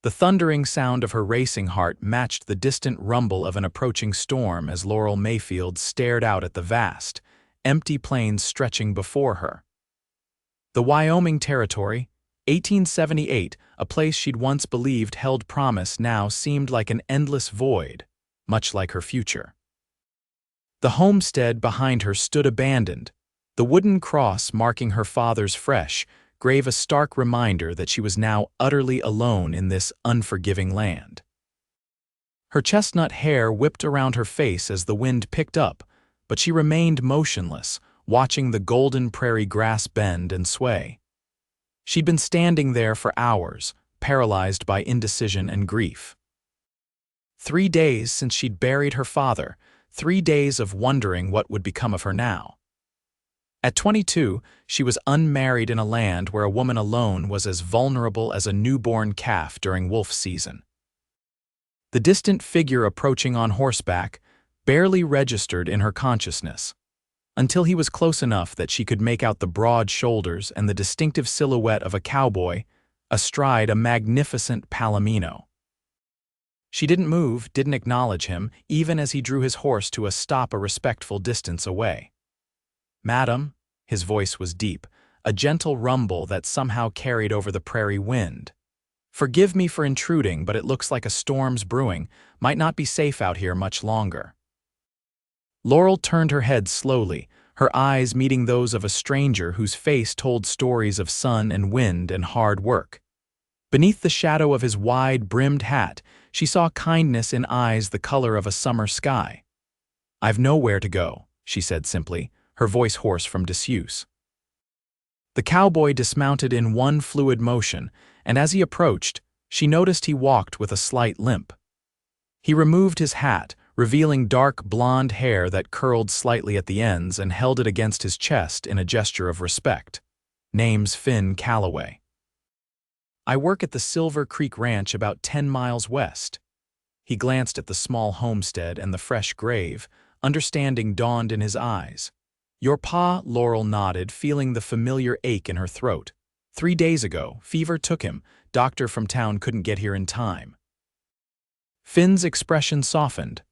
The thundering sound of her racing heart matched the distant rumble of an approaching storm as Laurel Mayfield stared out at the vast, empty plains stretching before her. The Wyoming Territory, 1878, a place she'd once believed held promise, now seemed like an endless void, much like her future. The homestead behind her stood abandoned, the wooden cross marking her father's fresh grave, a stark reminder that she was now utterly alone in this unforgiving land. Her chestnut hair whipped around her face as the wind picked up, but she remained motionless, watching the golden prairie grass bend and sway. She'd been standing there for hours, paralyzed by indecision and grief. 3 days since she'd buried her father, 3 days of wondering what would become of her now. At 22, she was unmarried in a land where a woman alone was as vulnerable as a newborn calf during wolf season. The distant figure approaching on horseback barely registered in her consciousness, until he was close enough that she could make out the broad shoulders and the distinctive silhouette of a cowboy astride a magnificent palomino. She didn't move, didn't acknowledge him, even as he drew his horse to a stop a respectful distance away. "Madam," his voice was deep, a gentle rumble that somehow carried over the prairie wind. "Forgive me for intruding, but it looks like a storm's brewing. Might not be safe out here much longer." Laurel turned her head slowly, her eyes meeting those of a stranger whose face told stories of sun and wind and hard work. Beneath the shadow of his wide-brimmed hat, she saw kindness in eyes the color of a summer sky. "I've nowhere to go," she said simply, her voice hoarse from disuse. The cowboy dismounted in one fluid motion, and as he approached, she noticed he walked with a slight limp. He removed his hat, revealing dark blonde hair that curled slightly at the ends, and held it against his chest in a gesture of respect. "Name's Finn Calloway. I work at the Silver Creek Ranch about 10 miles west." He glanced at the small homestead and the fresh grave, understanding dawned in his eyes. "Your pa," Laurel nodded, feeling the familiar ache in her throat. 3 days ago, fever took him. Doctor from town couldn't get here in time." Finn's expression softened.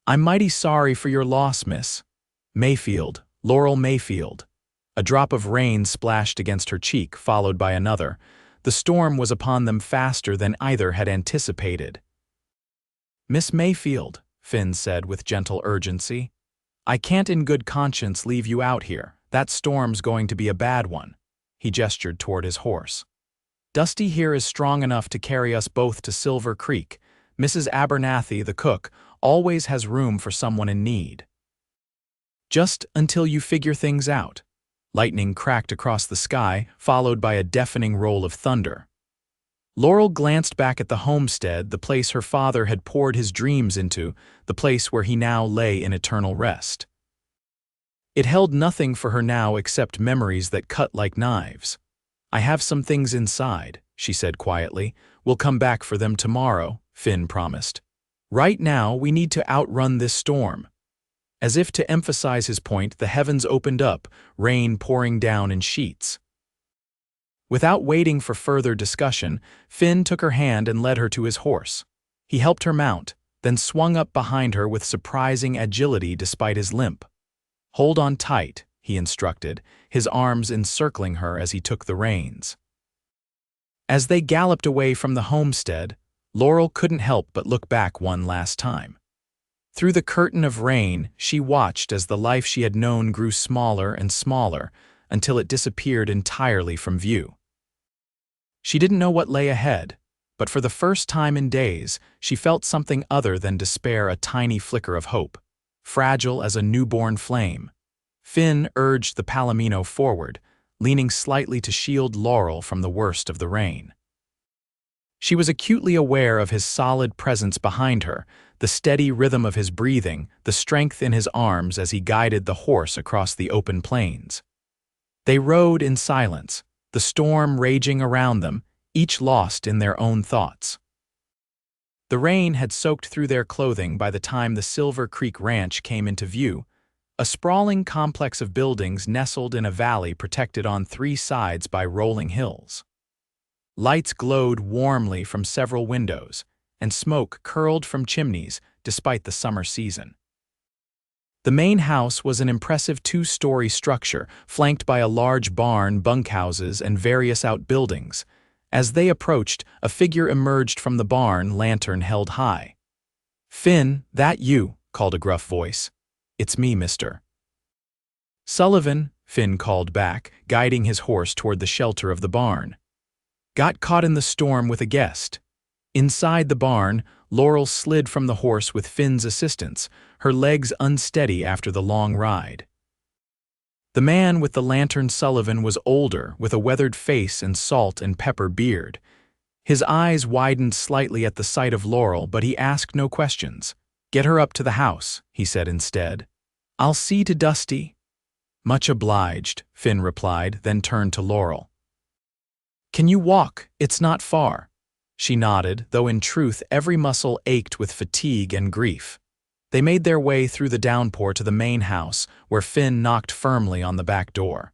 "I'm mighty sorry for your loss, Miss Mayfield, Laurel Mayfield." A drop of rain splashed against her cheek, followed by another. The storm was upon them faster than either had anticipated. "Miss Mayfield," Finn said with gentle urgency, "I can't in good conscience leave you out here. That storm's going to be a bad one." He gestured toward his horse. "Dusty here is strong enough to carry us both to Silver Creek. Mrs. Abernathy, the cook, always has room for someone in need." "Just until you figure things out." Lightning cracked across the sky, followed by a deafening roll of thunder. Laurel glanced back at the homestead, the place her father had poured his dreams into, the place where he now lay in eternal rest. It held nothing for her now except memories that cut like knives. "I have some things inside," she said quietly. "We'll come back for them tomorrow," Finn promised. "Right now, we need to outrun this storm." As if to emphasize his point, the heavens opened up, rain pouring down in sheets. Without waiting for further discussion, Finn took her hand and led her to his horse. He helped her mount, then swung up behind her with surprising agility despite his limp. "Hold on tight," he instructed, his arms encircling her as he took the reins. As they galloped away from the homestead, Laurel couldn't help but look back one last time. Through the curtain of rain, she watched as the life she had known grew smaller and smaller until it disappeared entirely from view. She didn't know what lay ahead, but for the first time in days, she felt something other than despair, a tiny flicker of hope, fragile as a newborn flame. Finn urged the palomino forward, leaning slightly to shield Laurel from the worst of the rain. She was acutely aware of his solid presence behind her, the steady rhythm of his breathing, the strength in his arms as he guided the horse across the open plains. They rode in silence, the storm raging around them, each lost in their own thoughts. The rain had soaked through their clothing by the time the Silver Creek Ranch came into view, a sprawling complex of buildings nestled in a valley protected on 3 sides by rolling hills. Lights glowed warmly from several windows, and smoke curled from chimneys despite the summer season. The main house was an impressive two-story structure flanked by a large barn, bunkhouses, and various outbuildings. As they approached, a figure emerged from the barn, lantern held high. "Finn, that you?" called a gruff voice. "It's me, mister." "Sullivan," Finn called back, guiding his horse toward the shelter of the barn. "Got caught in the storm with a guest." Inside the barn, Laurel slid from the horse with Finn's assistance, her legs unsteady after the long ride. The man with the lantern, Sullivan, was older, with a weathered face and salt and pepper beard. His eyes widened slightly at the sight of Laurel, but he asked no questions. "Get her up to the house," he said instead. "I'll see to Dusty." "Much obliged," Finn replied, then turned to Laurel. "Can you walk? It's not far." She nodded, though in truth every muscle ached with fatigue and grief. They made their way through the downpour to the main house, where Finn knocked firmly on the back door.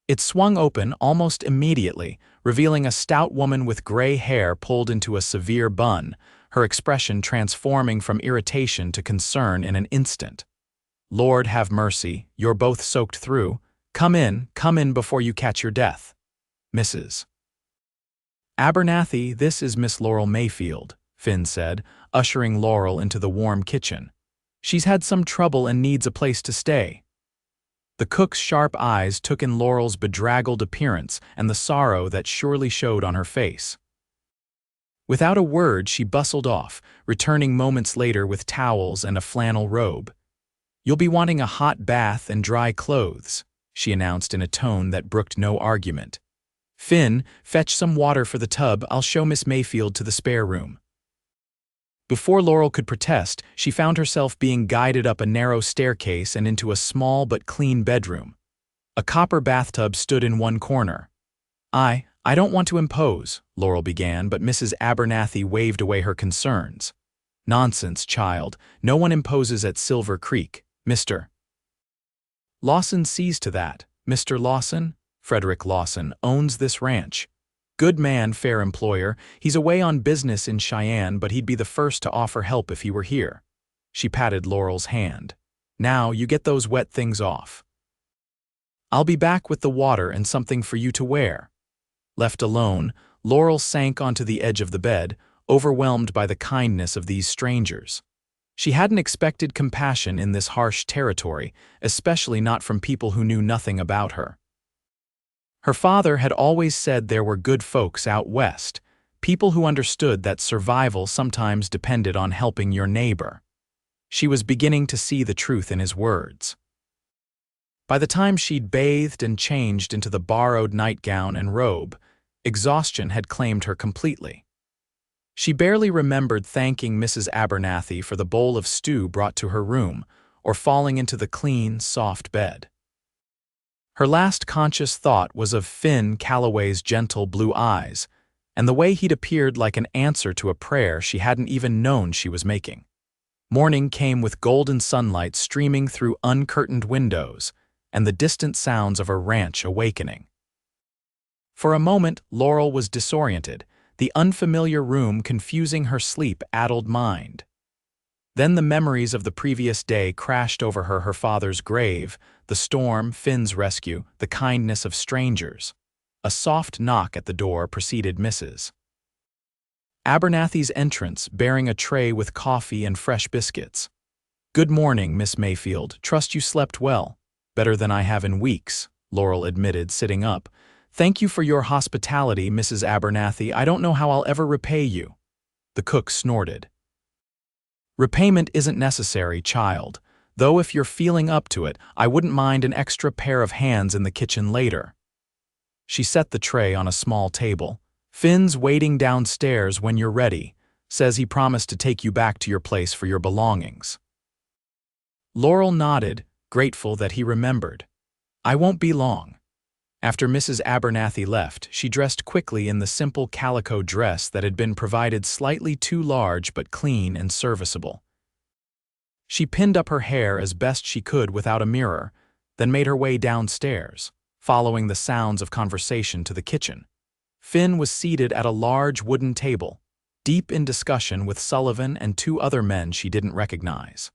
It swung open almost immediately, revealing a stout woman with gray hair pulled into a severe bun, her expression transforming from irritation to concern in an instant. "Lord have mercy, you're both soaked through. Come in before you catch your death. Mrs. Abernathy, this is Miss Laurel Mayfield," Finn said, ushering Laurel into the warm kitchen. "She's had some trouble and needs a place to stay." The cook's sharp eyes took in Laurel's bedraggled appearance and the sorrow that surely showed on her face. Without a word, she bustled off, returning moments later with towels and a flannel robe. "You'll be wanting a hot bath and dry clothes," she announced in a tone that brooked no argument. "Finn, fetch some water for the tub. I'll show Miss Mayfield to the spare room." Before Laurel could protest, she found herself being guided up a narrow staircase and into a small but clean bedroom. A copper bathtub stood in one corner. I don't want to impose," Laurel began, but Mrs. Abernathy waved away her concerns. "Nonsense, child. No one imposes at Silver Creek. Mr. Lawson sees to that. Mr. Lawson, Frederick Lawson, owns this ranch. Good man, fair employer. He's away on business in Cheyenne, but he'd be the first to offer help if he were here." She patted Laurel's hand. "Now, you get those wet things off. I'll be back with the water and something for you to wear." Left alone, Laurel sank onto the edge of the bed, overwhelmed by the kindness of these strangers. She hadn't expected compassion in this harsh territory, especially not from people who knew nothing about her. Her father had always said there were good folks out west, people who understood that survival sometimes depended on helping your neighbor. She was beginning to see the truth in his words. By the time she'd bathed and changed into the borrowed nightgown and robe, exhaustion had claimed her completely. She barely remembered thanking Mrs. Abernathy for the bowl of stew brought to her room, or falling into the clean, soft bed. Her last conscious thought was of Finn Calloway's gentle blue eyes, and the way he'd appeared like an answer to a prayer she hadn't even known she was making. Morning came with golden sunlight streaming through uncurtained windows, and the distant sounds of a ranch awakening. For a moment, Laurel was disoriented, the unfamiliar room confusing her sleep-addled mind. Then the memories of the previous day crashed over her father's grave, the storm, Finn's rescue, the kindness of strangers. A soft knock at the door preceded Mrs. Abernathy's entrance, bearing a tray with coffee and fresh biscuits. "Good morning, Miss Mayfield. Trust you slept well." "Better than I have in weeks," Laurel admitted, sitting up. "Thank you for your hospitality, Mrs. Abernathy. I don't know how I'll ever repay you." The cook snorted. "Repayment isn't necessary, child. Though if you're feeling up to it, I wouldn't mind an extra pair of hands in the kitchen later." She set the tray on a small table. "Finn's waiting downstairs when you're ready. Says he promised to take you back to your place for your belongings." Laurel nodded, grateful that he remembered. "I won't be long." After Mrs. Abernathy left, she dressed quickly in the simple calico dress that had been provided slightly too large but clean and serviceable. She pinned up her hair as best she could without a mirror, then made her way downstairs, following the sounds of conversation to the kitchen. Finn was seated at a large wooden table, deep in discussion with Sullivan and two other men she didn't recognize.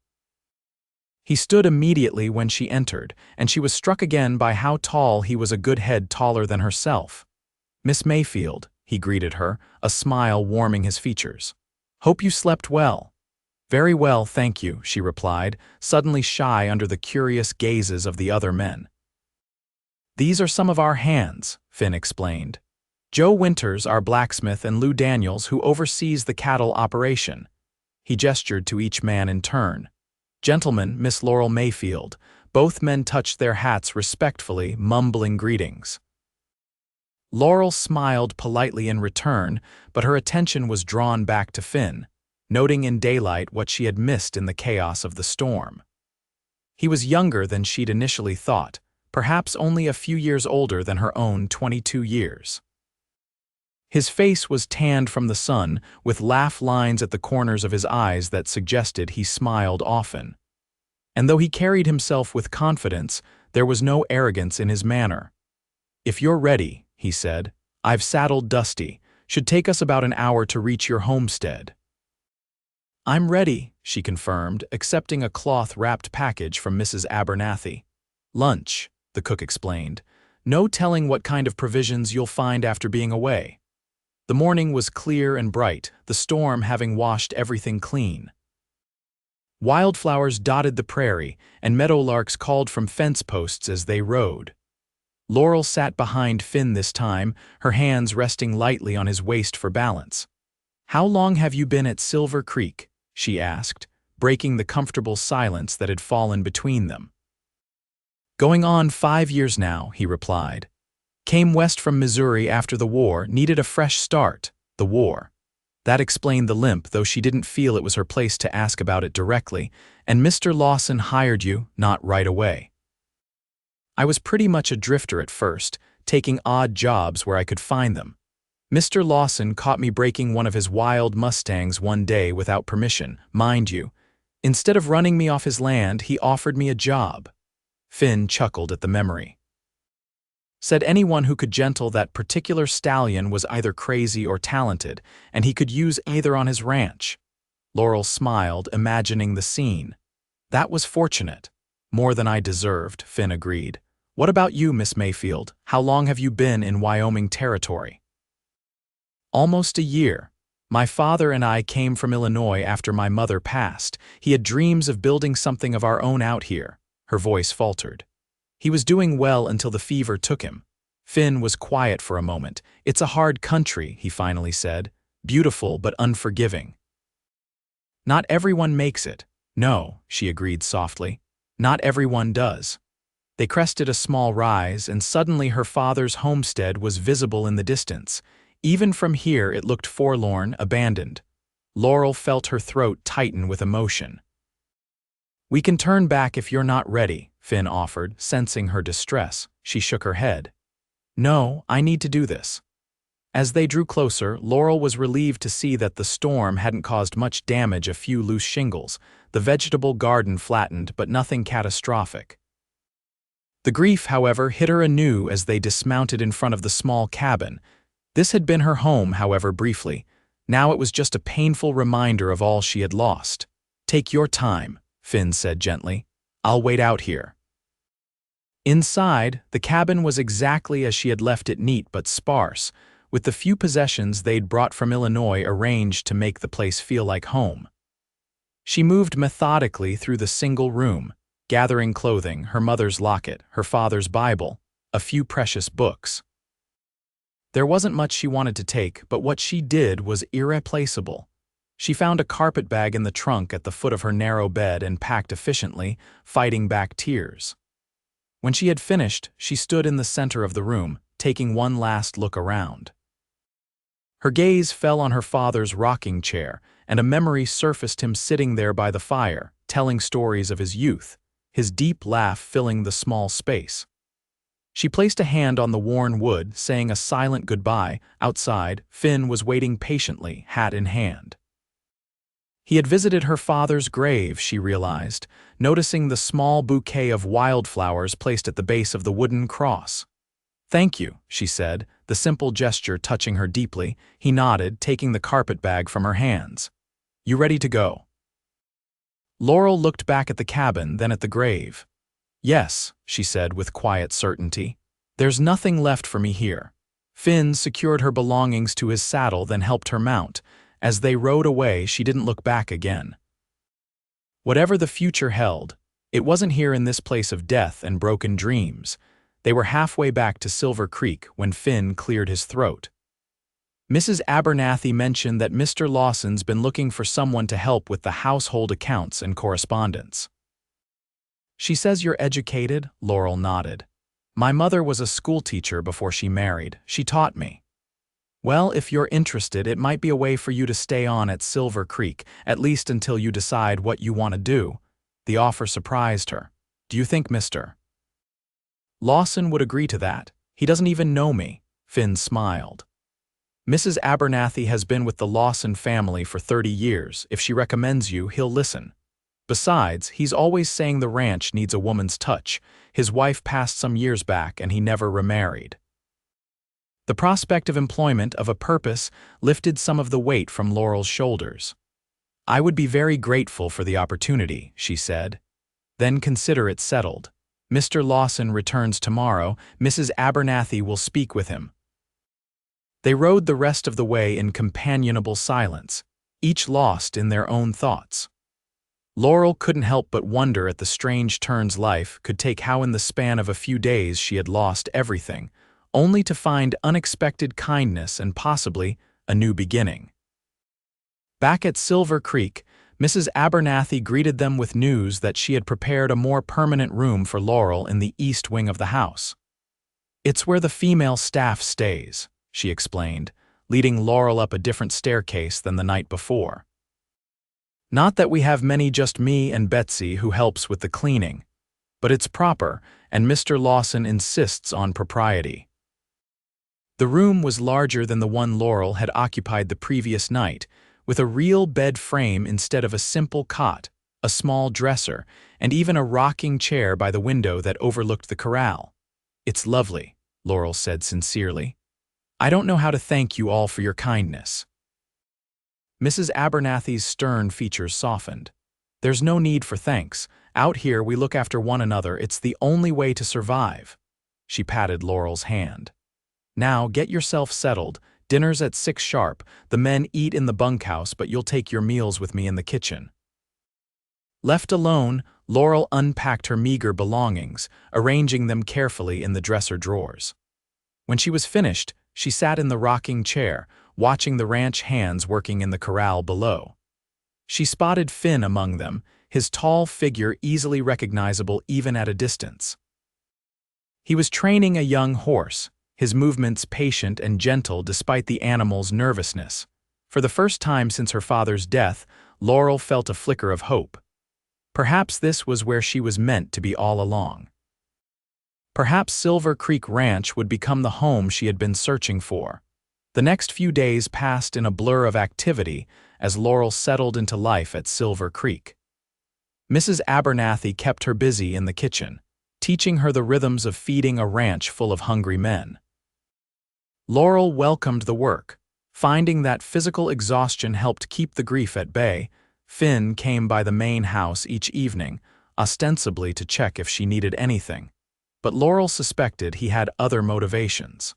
He stood immediately when she entered, and she was struck again by how tall he was, a good head taller than herself. "Miss Mayfield," he greeted her, a smile warming his features. "Hope you slept well." "Very well, thank you," she replied, suddenly shy under the curious gazes of the other men. "These are some of our hands," Finn explained. "Joe Winters, our blacksmith, and Lou Daniels, who oversees the cattle operation." He gestured to each man in turn. "Gentlemen, Miss Laurel Mayfield." Both men touched their hats respectfully, mumbling greetings. Laurel smiled politely in return, but her attention was drawn back to Finn, noting in daylight what she had missed in the chaos of the storm. He was younger than she'd initially thought, perhaps only a few years older than her own 22 years. His face was tanned from the sun, with laugh lines at the corners of his eyes that suggested he smiled often. And though he carried himself with confidence, there was no arrogance in his manner. "If you're ready," he said, "I've saddled Dusty. Should take us about an hour to reach your homestead." "I'm ready," she confirmed, accepting a cloth-wrapped package from Mrs. Abernathy. "Lunch," the cook explained. "No telling what kind of provisions you'll find after being away." The morning was clear and bright, the storm having washed everything clean. Wildflowers dotted the prairie, and meadowlarks called from fence posts as they rode. Laurel sat behind Finn this time, her hands resting lightly on his waist for balance. "How long have you been at Silver Creek?" she asked, breaking the comfortable silence that had fallen between them. "Going on 5 years now," he replied. "Came west from Missouri after the war, needed a fresh start." The war. That explained the limp, though she didn't feel it was her place to ask about it directly. "And Mr. Lawson hired you, not right away." "I was pretty much a drifter at first, taking odd jobs where I could find them. Mr. Lawson caught me breaking one of his wild Mustangs one day without permission, mind you. Instead of running me off his land, he offered me a job." Finn chuckled at the memory. "Said anyone who could gentle that particular stallion was either crazy or talented, and he could use either on his ranch." Laurel smiled, imagining the scene. "That was fortunate." "More than I deserved," Finn agreed. "What about you, Miss Mayfield? How long have you been in Wyoming Territory?" "Almost a year. My father and I came from Illinois after my mother passed. He had dreams of building something of our own out here." Her voice faltered. "He was doing well until the fever took him." Finn was quiet for a moment. "It's a hard country," he finally said. "Beautiful but unforgiving." "Not everyone makes it." "No," she agreed softly. "Not everyone does." They crested a small rise, and suddenly her father's homestead was visible in the distance. Even from here it looked forlorn, abandoned. Laurel felt her throat tighten with emotion. "We can turn back if you're not ready," Finn offered, sensing her distress. She shook her head. "No, I need to do this." As they drew closer, Laurel was relieved to see that the storm hadn't caused much damage, a few loose shingles. The vegetable garden flattened, but nothing catastrophic. The grief, however, hit her anew as they dismounted in front of the small cabin. This had been her home, however, briefly. Now it was just a painful reminder of all she had lost. "Take your time," Finn said gently. "I'll wait out here." Inside, the cabin was exactly as she had left it, neat but sparse, with the few possessions they'd brought from Illinois arranged to make the place feel like home. She moved methodically through the single room, gathering clothing, her mother's locket, her father's Bible, a few precious books. There wasn't much she wanted to take, but what she did was irreplaceable. She found a carpetbag in the trunk at the foot of her narrow bed and packed efficiently, fighting back tears. When she had finished, she stood in the center of the room, taking one last look around. Her gaze fell on her father's rocking chair, and a memory surfaced, him sitting there by the fire, telling stories of his youth, his deep laugh filling the small space. She placed a hand on the worn wood, saying a silent goodbye. Outside, Finn was waiting patiently, hat in hand. He had visited her father's grave, she realized, noticing the small bouquet of wildflowers placed at the base of the wooden cross. "Thank you," she said, the simple gesture touching her deeply. He nodded, taking the carpet bag from her hands. "You ready to go?" Laurel looked back at the cabin, then at the grave. "Yes," she said with quiet certainty. "There's nothing left for me here." Finn secured her belongings to his saddle, then helped her mount. As they rode away, she didn't look back again. Whatever the future held, it wasn't here in this place of death and broken dreams. They were halfway back to Silver Creek when Finn cleared his throat. "Mrs. Abernathy mentioned that Mr. Lawson's been looking for someone to help with the household accounts and correspondence." "She says you're educated?" Laurel nodded. "My mother was a schoolteacher before she married. She taught me." "Well, if you're interested, it might be a way for you to stay on at Silver Creek, at least until you decide what you want to do." The offer surprised her. "Do you think Mr. Lawson would agree to that? He doesn't even know me." Finn smiled. "Mrs. Abernathy has been with the Lawson family for 30 years. If she recommends you, he'll listen. Besides, he's always saying the ranch needs a woman's touch. His wife passed some years back and he never remarried." The prospect of employment, of a purpose, lifted some of the weight from Laurel's shoulders. "I would be very grateful for the opportunity," she said. "Then consider it settled. Mr. Lawson returns tomorrow. Mrs. Abernathy will speak with him." They rode the rest of the way in companionable silence, each lost in their own thoughts. Laurel couldn't help but wonder at the strange turns life could take, how in the span of a few days she had lost everything, only to find unexpected kindness and possibly a new beginning. Back at Silver Creek, Mrs. Abernathy greeted them with news that she had prepared a more permanent room for Laurel in the east wing of the house. "It's where the female staff stays," she explained, leading Laurel up a different staircase than the night before. "Not that we have many, just me and Betsy who helps with the cleaning. But it's proper, and Mr. Lawson insists on propriety." The room was larger than the one Laurel had occupied the previous night, with a real bed frame instead of a simple cot, a small dresser, and even a rocking chair by the window that overlooked the corral. "It's lovely," Laurel said sincerely. "I don't know how to thank you all for your kindness." Mrs. Abernathy's stern features softened. "There's no need for thanks. Out here we look after one another. It's the only way to survive." She patted Laurel's hand. "Now get yourself settled. Dinner's at 6 sharp. The men eat in the bunkhouse, but you'll take your meals with me in the kitchen." Left alone, Laurel unpacked her meager belongings, arranging them carefully in the dresser drawers. When she was finished, she sat in the rocking chair, watching the ranch hands working in the corral below. She spotted Finn among them, his tall figure easily recognizable even at a distance. He was training a young horse, his movements patient and gentle despite the animal's nervousness. For the first time since her father's death, Laurel felt a flicker of hope. Perhaps this was where she was meant to be all along. Perhaps Silver Creek Ranch would become the home she had been searching for. The next few days passed in a blur of activity as Laurel settled into life at Silver Creek. Mrs. Abernathy kept her busy in the kitchen, teaching her the rhythms of feeding a ranch full of hungry men. Laurel welcomed the work. Finding that physical exhaustion helped keep the grief at bay, Finn came by the main house each evening, ostensibly to check if she needed anything. But Laurel suspected he had other motivations.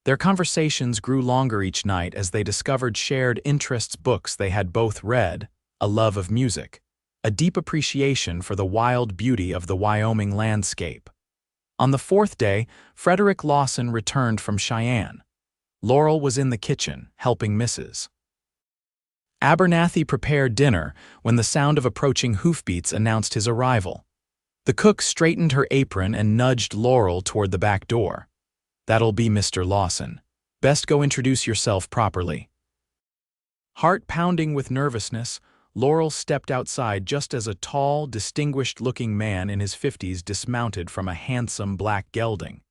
Their conversations grew longer each night as they discovered shared interests, books they had both read, a love of music, a deep appreciation for the wild beauty of the Wyoming landscape. On the 4th day, Frederick Lawson returned from Cheyenne. Laurel was in the kitchen, helping Mrs. Abernathy prepare dinner when the sound of approaching hoofbeats announced his arrival. The cook straightened her apron and nudged Laurel toward the back door. "That'll be Mr. Lawson. Best go introduce yourself properly." Heart pounding with nervousness, Laurel stepped outside just as a tall, distinguished-looking man in his 50s dismounted from a handsome black gelding.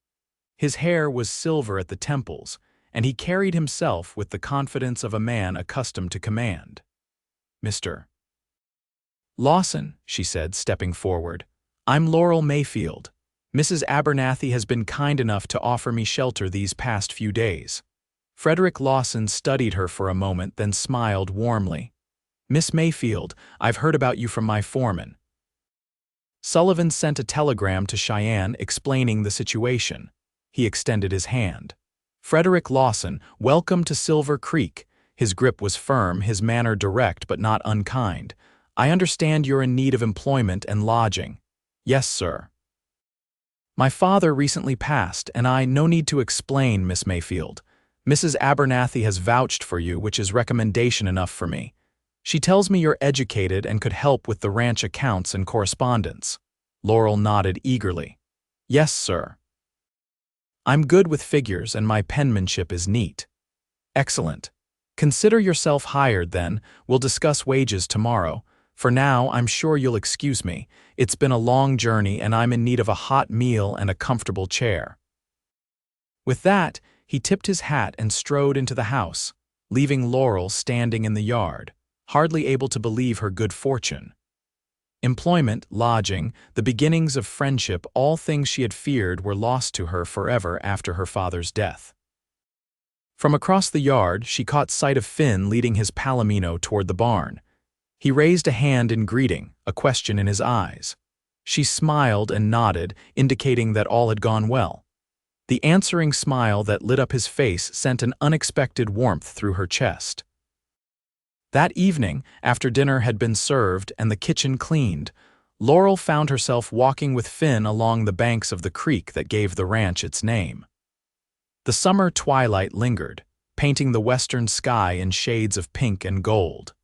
His hair was silver at the temples, and he carried himself with the confidence of a man accustomed to command. "Mr. Lawson," she said, stepping forward. "I'm Laurel Mayfield. Mrs. Abernathy has been kind enough to offer me shelter these past few days." Frederick Lawson studied her for a moment, then smiled warmly. "Miss Mayfield, I've heard about you from my foreman. Sullivan sent a telegram to Cheyenne explaining the situation." He extended his hand. "Frederick Lawson, welcome to Silver Creek." His grip was firm, his manner direct but not unkind. "I understand you're in need of employment and lodging." "Yes, sir." "My father recently passed, and no need to explain, Miss Mayfield. Mrs. Abernathy has vouched for you, which is recommendation enough for me. She tells me you're educated and could help with the ranch accounts and correspondence." Laurel nodded eagerly. "Yes, sir. I'm good with figures and my penmanship is neat." "Excellent. Consider yourself hired then. We'll discuss wages tomorrow. For now, I'm sure you'll excuse me. It's been a long journey and I'm in need of a hot meal and a comfortable chair." With that, he tipped his hat and strode into the house, leaving Laurel standing in the yard, hardly able to believe her good fortune. Employment, lodging, the beginnings of friendship, all things she had feared were lost to her forever after her father's death. From across the yard, she caught sight of Finn leading his palomino toward the barn. He raised a hand in greeting, a question in his eyes. She smiled and nodded, indicating that all had gone well. The answering smile that lit up his face sent an unexpected warmth through her chest. That evening, after dinner had been served and the kitchen cleaned, Laurel found herself walking with Finn along the banks of the creek that gave the ranch its name. The summer twilight lingered, painting the western sky in shades of pink and gold.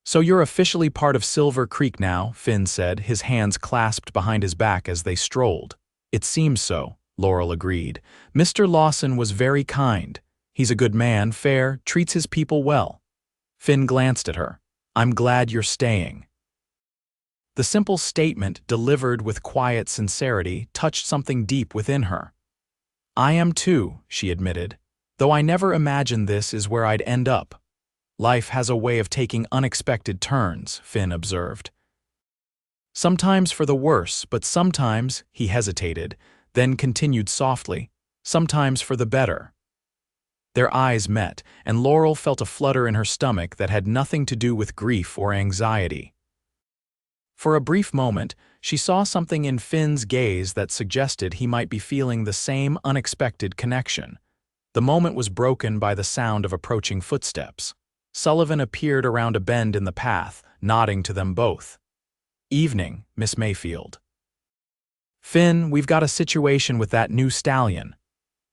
"So you're officially part of Silver Creek now," Finn said, his hands clasped behind his back as they strolled. "It seems so," Laurel agreed. "Mr. Lawson was very kind. He's a good man, fair, treats his people well." Finn glanced at her. "I'm glad you're staying." The simple statement, delivered with quiet sincerity, touched something deep within her. "I am too," she admitted, "though I never imagined this is where I'd end up." "Life has a way of taking unexpected turns," Finn observed. "Sometimes for the worse, but sometimes," he hesitated, then continued softly, "sometimes for the better." Their eyes met, and Laurel felt a flutter in her stomach that had nothing to do with grief or anxiety. For a brief moment, she saw something in Finn's gaze that suggested he might be feeling the same unexpected connection. The moment was broken by the sound of approaching footsteps. Sullivan appeared around a bend in the path, nodding to them both. "Evening, Miss Mayfield." "Finn, we've got a situation with that new stallion.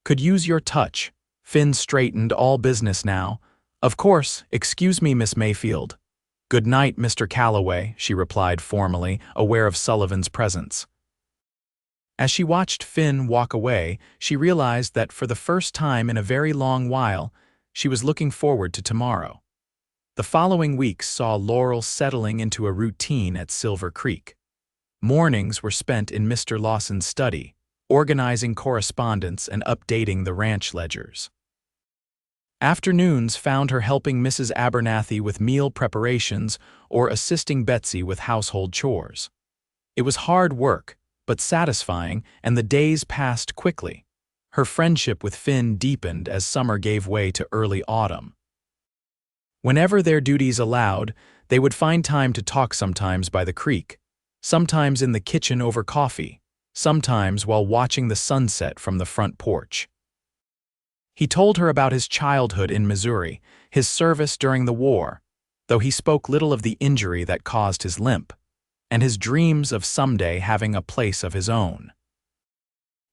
Could use your touch." Finn straightened, "All business now." "Of course, excuse me, Miss Mayfield." "Good night, Mr. Calloway," she replied formally, aware of Sullivan's presence. As she watched Finn walk away, she realized that for the first time in a very long while, she was looking forward to tomorrow. The following weeks saw Laurel settling into a routine at Silver Creek. Mornings were spent in Mr. Lawson's study, organizing correspondence and updating the ranch ledgers. Afternoons found her helping Mrs. Abernathy with meal preparations or assisting Betsy with household chores. It was hard work, but satisfying, and the days passed quickly. Her friendship with Finn deepened as summer gave way to early autumn. Whenever their duties allowed, they would find time to talk, sometimes by the creek, sometimes in the kitchen over coffee, sometimes while watching the sunset from the front porch. He told her about his childhood in Missouri, his service during the war, though he spoke little of the injury that caused his limp, and his dreams of someday having a place of his own.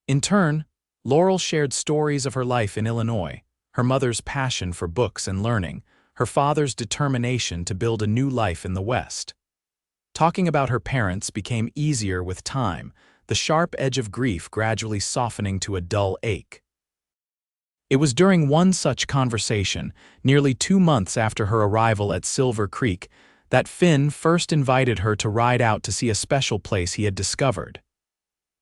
In turn, Laurel shared stories of her life in Illinois, her mother's passion for books and learning, her father's determination to build a new life in the West. Talking about her parents became easier with time, the sharp edge of grief gradually softening to a dull ache. It was during one such conversation, nearly 2 months after her arrival at Silver Creek, that Finn first invited her to ride out to see a special place he had discovered.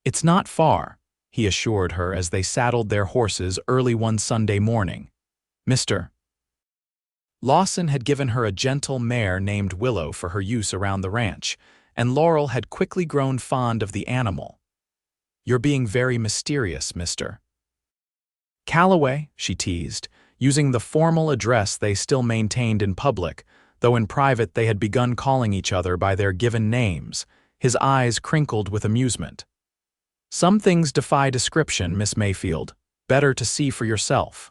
"It's not far," he assured her as they saddled their horses early one Sunday morning. Mr. Lawson had given her a gentle mare named Willow for her use around the ranch, and Laurel had quickly grown fond of the animal. You're being very mysterious, Mr. Calloway, she teased, using the formal address they still maintained in public, though in private they had begun calling each other by their given names. His eyes crinkled with amusement. Some things defy description, Miss Mayfield. Better to see for yourself.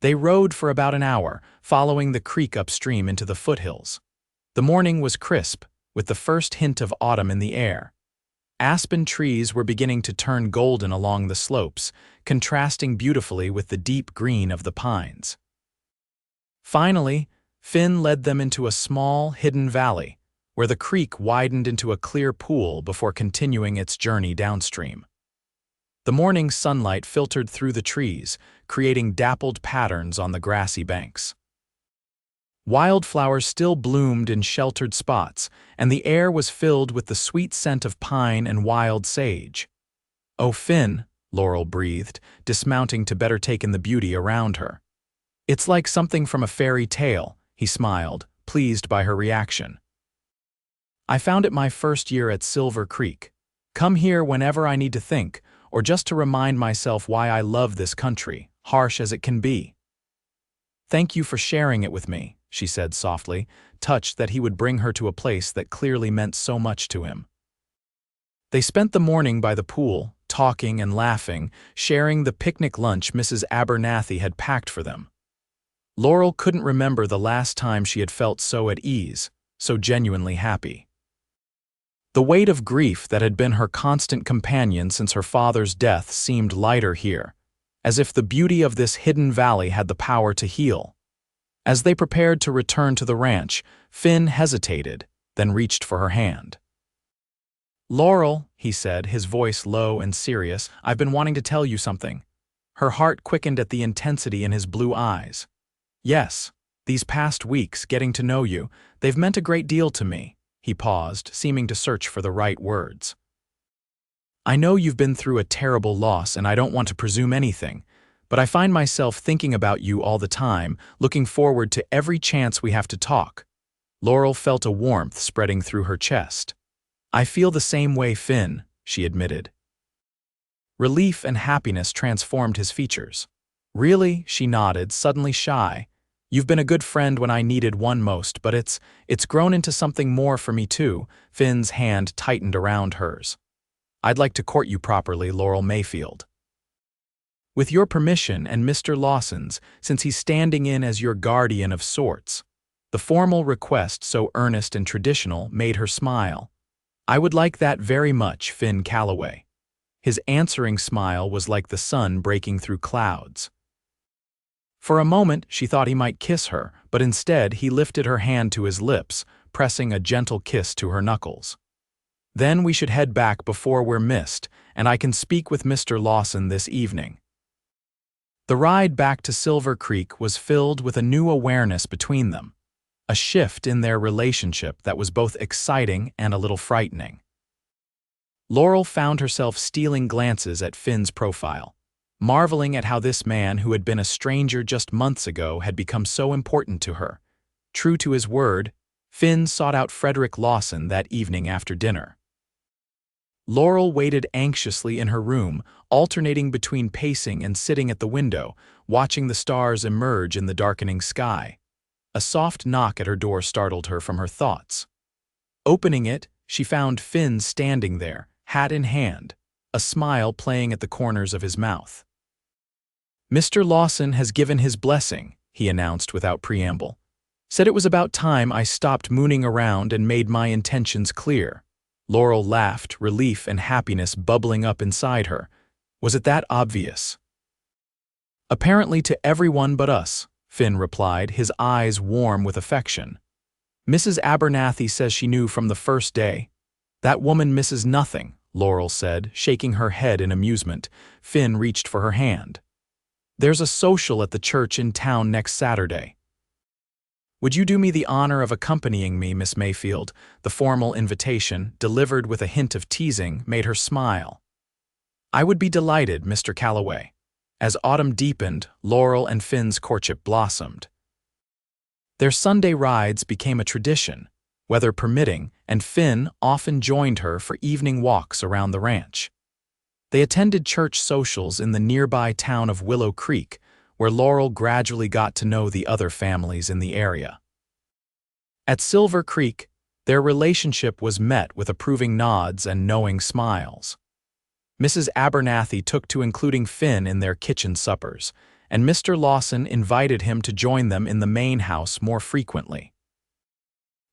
They rode for about an hour, following the creek upstream into the foothills. The morning was crisp, with the first hint of autumn in the air. Aspen trees were beginning to turn golden along the slopes, contrasting beautifully with the deep green of the pines. Finally, Finn led them into a small, hidden valley, where the creek widened into a clear pool before continuing its journey downstream. The morning sunlight filtered through the trees, creating dappled patterns on the grassy banks. Wildflowers still bloomed in sheltered spots, and the air was filled with the sweet scent of pine and wild sage. "Oh, Finn," Laurel breathed, dismounting to better take in the beauty around her. "It's like something from a fairy tale," he smiled, pleased by her reaction. "I found it my first year at Silver Creek. Come here whenever I need to think, or just to remind myself why I love this country, harsh as it can be." "Thank you for sharing it with me," she said softly, touched that he would bring her to a place that clearly meant so much to him. They spent the morning by the pool, talking and laughing, sharing the picnic lunch Mrs. Abernathy had packed for them. Laurel couldn't remember the last time she had felt so at ease, so genuinely happy. The weight of grief that had been her constant companion since her father's death seemed lighter here, as if the beauty of this hidden valley had the power to heal. As they prepared to return to the ranch, Finn hesitated, then reached for her hand. "Laurel," he said, his voice low and serious, "I've been wanting to tell you something." Her heart quickened at the intensity in his blue eyes. "Yes, these past weeks, getting to know you, they've meant a great deal to me." He paused, seeming to search for the right words. "I know you've been through a terrible loss, and I don't want to presume anything, but I find myself thinking about you all the time, looking forward to every chance we have to talk." Laurel felt a warmth spreading through her chest. "I feel the same way, Finn," she admitted. Relief and happiness transformed his features. "Really?" she nodded, suddenly shy. "You've been a good friend when I needed one most, but it's grown into something more for me too." Finn's hand tightened around hers. "I'd like to court you properly, Laurel Mayfield. With your permission and Mr. Lawson's, since he's standing in as your guardian of sorts." The formal request, so earnest and traditional, made her smile. "I would like that very much, Finn Calloway." His answering smile was like the sun breaking through clouds. For a moment, she thought he might kiss her, but instead he lifted her hand to his lips, pressing a gentle kiss to her knuckles. "Then we should head back before we're missed, and I can speak with Mr. Lawson this evening." The ride back to Silver Creek was filled with a new awareness between them, a shift in their relationship that was both exciting and a little frightening. Laurel found herself stealing glances at Finn's profile, marveling at how this man who had been a stranger just months ago had become so important to her. True to his word, Finn sought out Frederick Lawson that evening after dinner. Laurel waited anxiously in her room, alternating between pacing and sitting at the window, watching the stars emerge in the darkening sky. A soft knock at her door startled her from her thoughts. Opening it, she found Finn standing there, hat in hand, a smile playing at the corners of his mouth. "Mr. Lawson has given his blessing," he announced without preamble. "Said it was about time I stopped mooning around and made my intentions clear." Laurel laughed, relief and happiness bubbling up inside her. Was it that obvious? "Apparently to everyone but us," Finn replied, his eyes warm with affection. "Mrs. Abernathy says she knew from the first day." "That woman misses nothing," Laurel said, shaking her head in amusement. Finn reached for her hand. "There's a social at the church in town next Saturday. Would you do me the honor of accompanying me, Miss Mayfield?" The formal invitation, delivered with a hint of teasing, made her smile. "I would be delighted, Mr. Calloway." As autumn deepened, Laurel and Finn's courtship blossomed. Their Sunday rides became a tradition, weather permitting, and Finn often joined her for evening walks around the ranch. They attended church socials in the nearby town of Willow Creek, where Laurel gradually got to know the other families in the area. At Silver Creek, their relationship was met with approving nods and knowing smiles. Mrs. Abernathy took to including Finn in their kitchen suppers, and Mr. Lawson invited him to join them in the main house more frequently.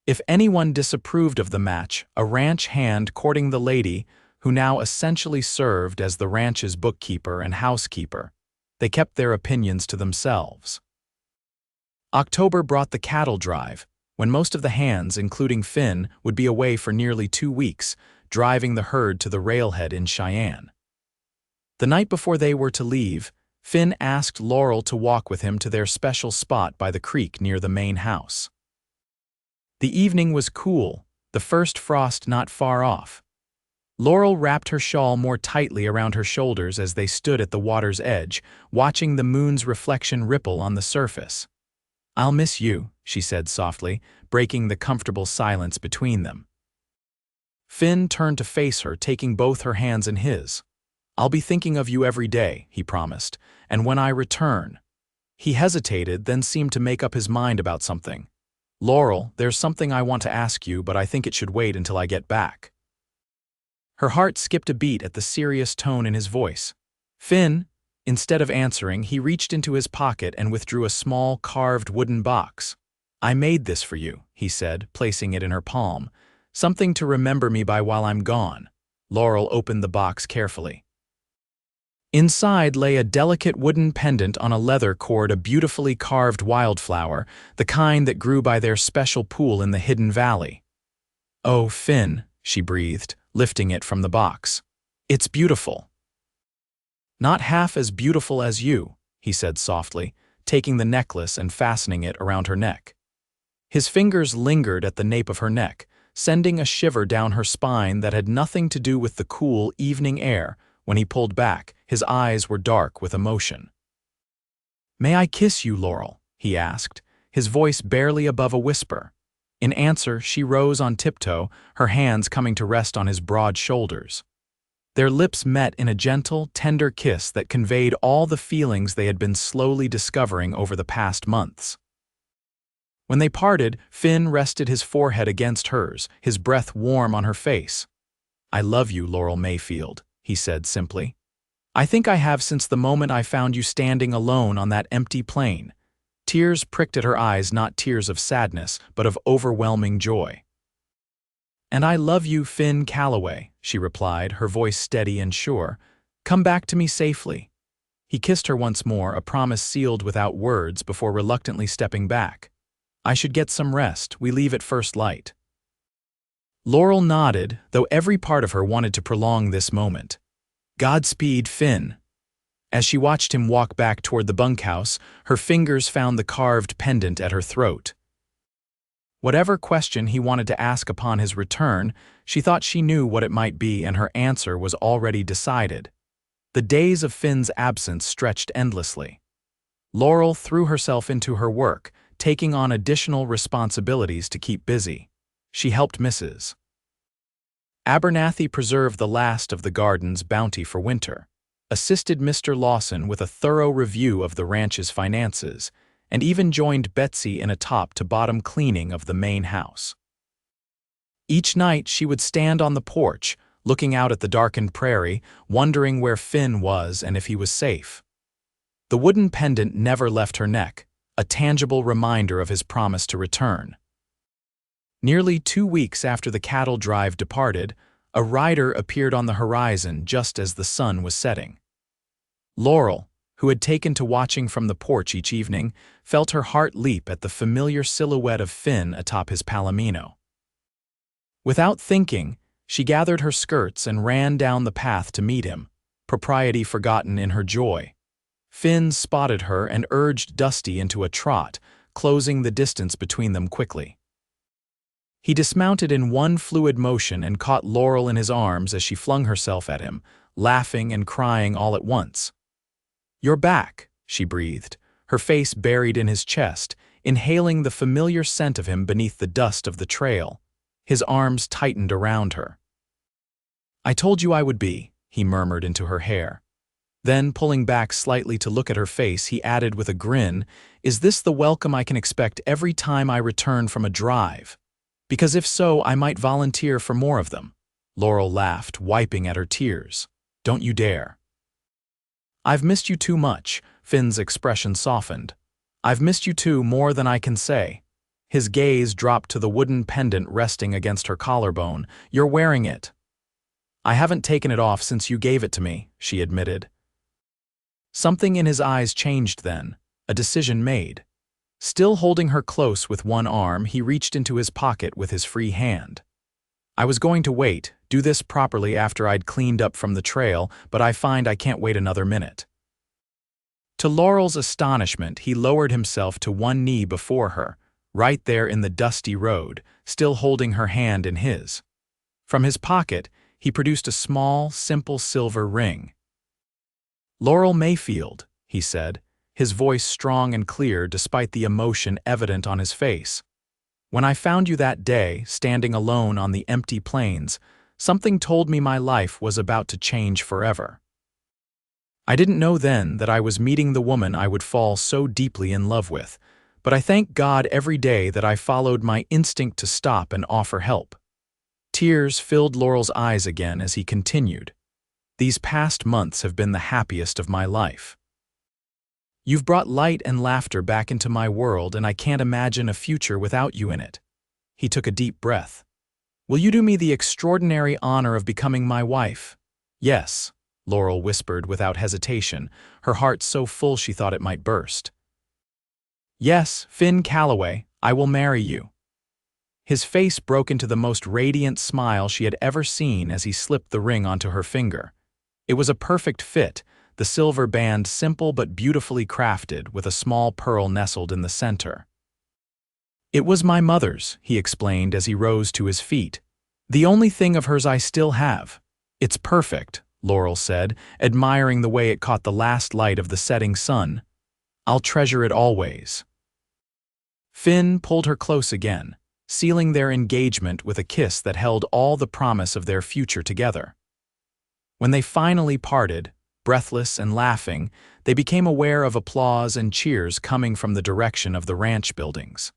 If anyone disapproved of the match, a ranch hand courting the lady, who now essentially served as the ranch's bookkeeper and housekeeper, they kept their opinions to themselves. October brought the cattle drive, when most of the hands, including Finn, would be away for nearly 2 weeks, driving the herd to the railhead in Cheyenne. The night before they were to leave, Finn asked Laurel to walk with him to their special spot by the creek near the main house. The evening was cool, the first frost not far off. Laurel wrapped her shawl more tightly around her shoulders as they stood at the water's edge, watching the moon's reflection ripple on the surface. "I'll miss you," she said softly, breaking the comfortable silence between them. Finn turned to face her, taking both her hands in his. "I'll be thinking of you every day," he promised, "and when I return." He hesitated, then seemed to make up his mind about something. "Laurel, there's something I want to ask you, but I think it should wait until I get back." Her heart skipped a beat at the serious tone in his voice. "Finn," instead of answering, he reached into his pocket and withdrew a small, carved wooden box. "I made this for you," he said, placing it in her palm. "Something to remember me by while I'm gone." Laurel opened the box carefully. Inside lay a delicate wooden pendant on a leather cord, a beautifully carved wildflower, the kind that grew by their special pool in the hidden valley. "Oh, Finn," she breathed, lifting it from the box. "It's beautiful." "Not half as beautiful as you," he said softly, taking the necklace and fastening it around her neck. His fingers lingered at the nape of her neck, sending a shiver down her spine that had nothing to do with the cool evening air. When he pulled back, his eyes were dark with emotion. "May I kiss you, Laurel?" he asked, his voice barely above a whisper. In answer, she rose on tiptoe, her hands coming to rest on his broad shoulders. Their lips met in a gentle, tender kiss that conveyed all the feelings they had been slowly discovering over the past months. When they parted, Finn rested his forehead against hers, his breath warm on her face. "I love you, Laurel Mayfield," he said simply. "I think I have since the moment I found you standing alone on that empty plain." Tears pricked at her eyes, not tears of sadness, but of overwhelming joy. "And I love you, Finn Calloway," she replied, her voice steady and sure. "Come back to me safely." He kissed her once more, a promise sealed without words, before reluctantly stepping back. "I should get some rest. We leave at first light." Laurel nodded, though every part of her wanted to prolong this moment. "Godspeed, Finn." As she watched him walk back toward the bunkhouse, her fingers found the carved pendant at her throat. Whatever question he wanted to ask upon his return, she thought she knew what it might be, and her answer was already decided. The days of Finn's absence stretched endlessly. Laurel threw herself into her work, taking on additional responsibilities to keep busy. She helped Mrs. Abernathy preserve the last of the garden's bounty for winter, assisted Mr. Lawson with a thorough review of the ranch's finances, and even joined Betsy in a top-to-bottom cleaning of the main house. Each night she would stand on the porch, looking out at the darkened prairie, wondering where Finn was and if he was safe. The wooden pendant never left her neck, a tangible reminder of his promise to return. Nearly 2 weeks after the cattle drive departed, a rider appeared on the horizon just as the sun was setting. Laurel, who had taken to watching from the porch each evening, felt her heart leap at the familiar silhouette of Finn atop his palomino. Without thinking, she gathered her skirts and ran down the path to meet him, propriety forgotten in her joy. Finn spotted her and urged Dusty into a trot, closing the distance between them quickly. He dismounted in one fluid motion and caught Laurel in his arms as she flung herself at him, laughing and crying all at once. "You're back," she breathed, her face buried in his chest, inhaling the familiar scent of him beneath the dust of the trail. His arms tightened around her. "I told you I would be," he murmured into her hair. Then, pulling back slightly to look at her face, he added with a grin, "Is this the welcome I can expect every time I return from a drive? Because if so, I might volunteer for more of them." Laurel laughed, wiping at her tears. "Don't you dare." "I've missed you too much," Finn's expression softened. "I've missed you too, more than I can say." His gaze dropped to the wooden pendant resting against her collarbone. "You're wearing it." "I haven't taken it off since you gave it to me," she admitted. Something in his eyes changed then, a decision made. Still holding her close with one arm, he reached into his pocket with his free hand. "I was going to wait, do this properly after I'd cleaned up from the trail, but I find I can't wait another minute." To Laurel's astonishment, he lowered himself to one knee before her, right there in the dusty road, still holding her hand in his. From his pocket, he produced a small, simple silver ring. "Laurel Mayfield," he said, his voice strong and clear despite the emotion evident on his face. "When I found you that day, standing alone on the empty plains, something told me my life was about to change forever. I didn't know then that I was meeting the woman I would fall so deeply in love with, but I thank God every day that I followed my instinct to stop and offer help." Tears filled Laurel's eyes again as he continued. "These past months have been the happiest of my life. You've brought light and laughter back into my world, and I can't imagine a future without you in it." He took a deep breath. "Will you do me the extraordinary honor of becoming my wife?" "Yes," Laurel whispered without hesitation, her heart so full she thought it might burst. "Yes, Finn Calloway, I will marry you." His face broke into the most radiant smile she had ever seen as he slipped the ring onto her finger. It was a perfect fit, the silver band simple but beautifully crafted, with a small pearl nestled in the center. "It was my mother's," he explained as he rose to his feet. "The only thing of hers I still have." "It's perfect," Laurel said, admiring the way it caught the last light of the setting sun. "I'll treasure it always." Finn pulled her close again, sealing their engagement with a kiss that held all the promise of their future together. When they finally parted, breathless and laughing, they became aware of applause and cheers coming from the direction of the ranch buildings.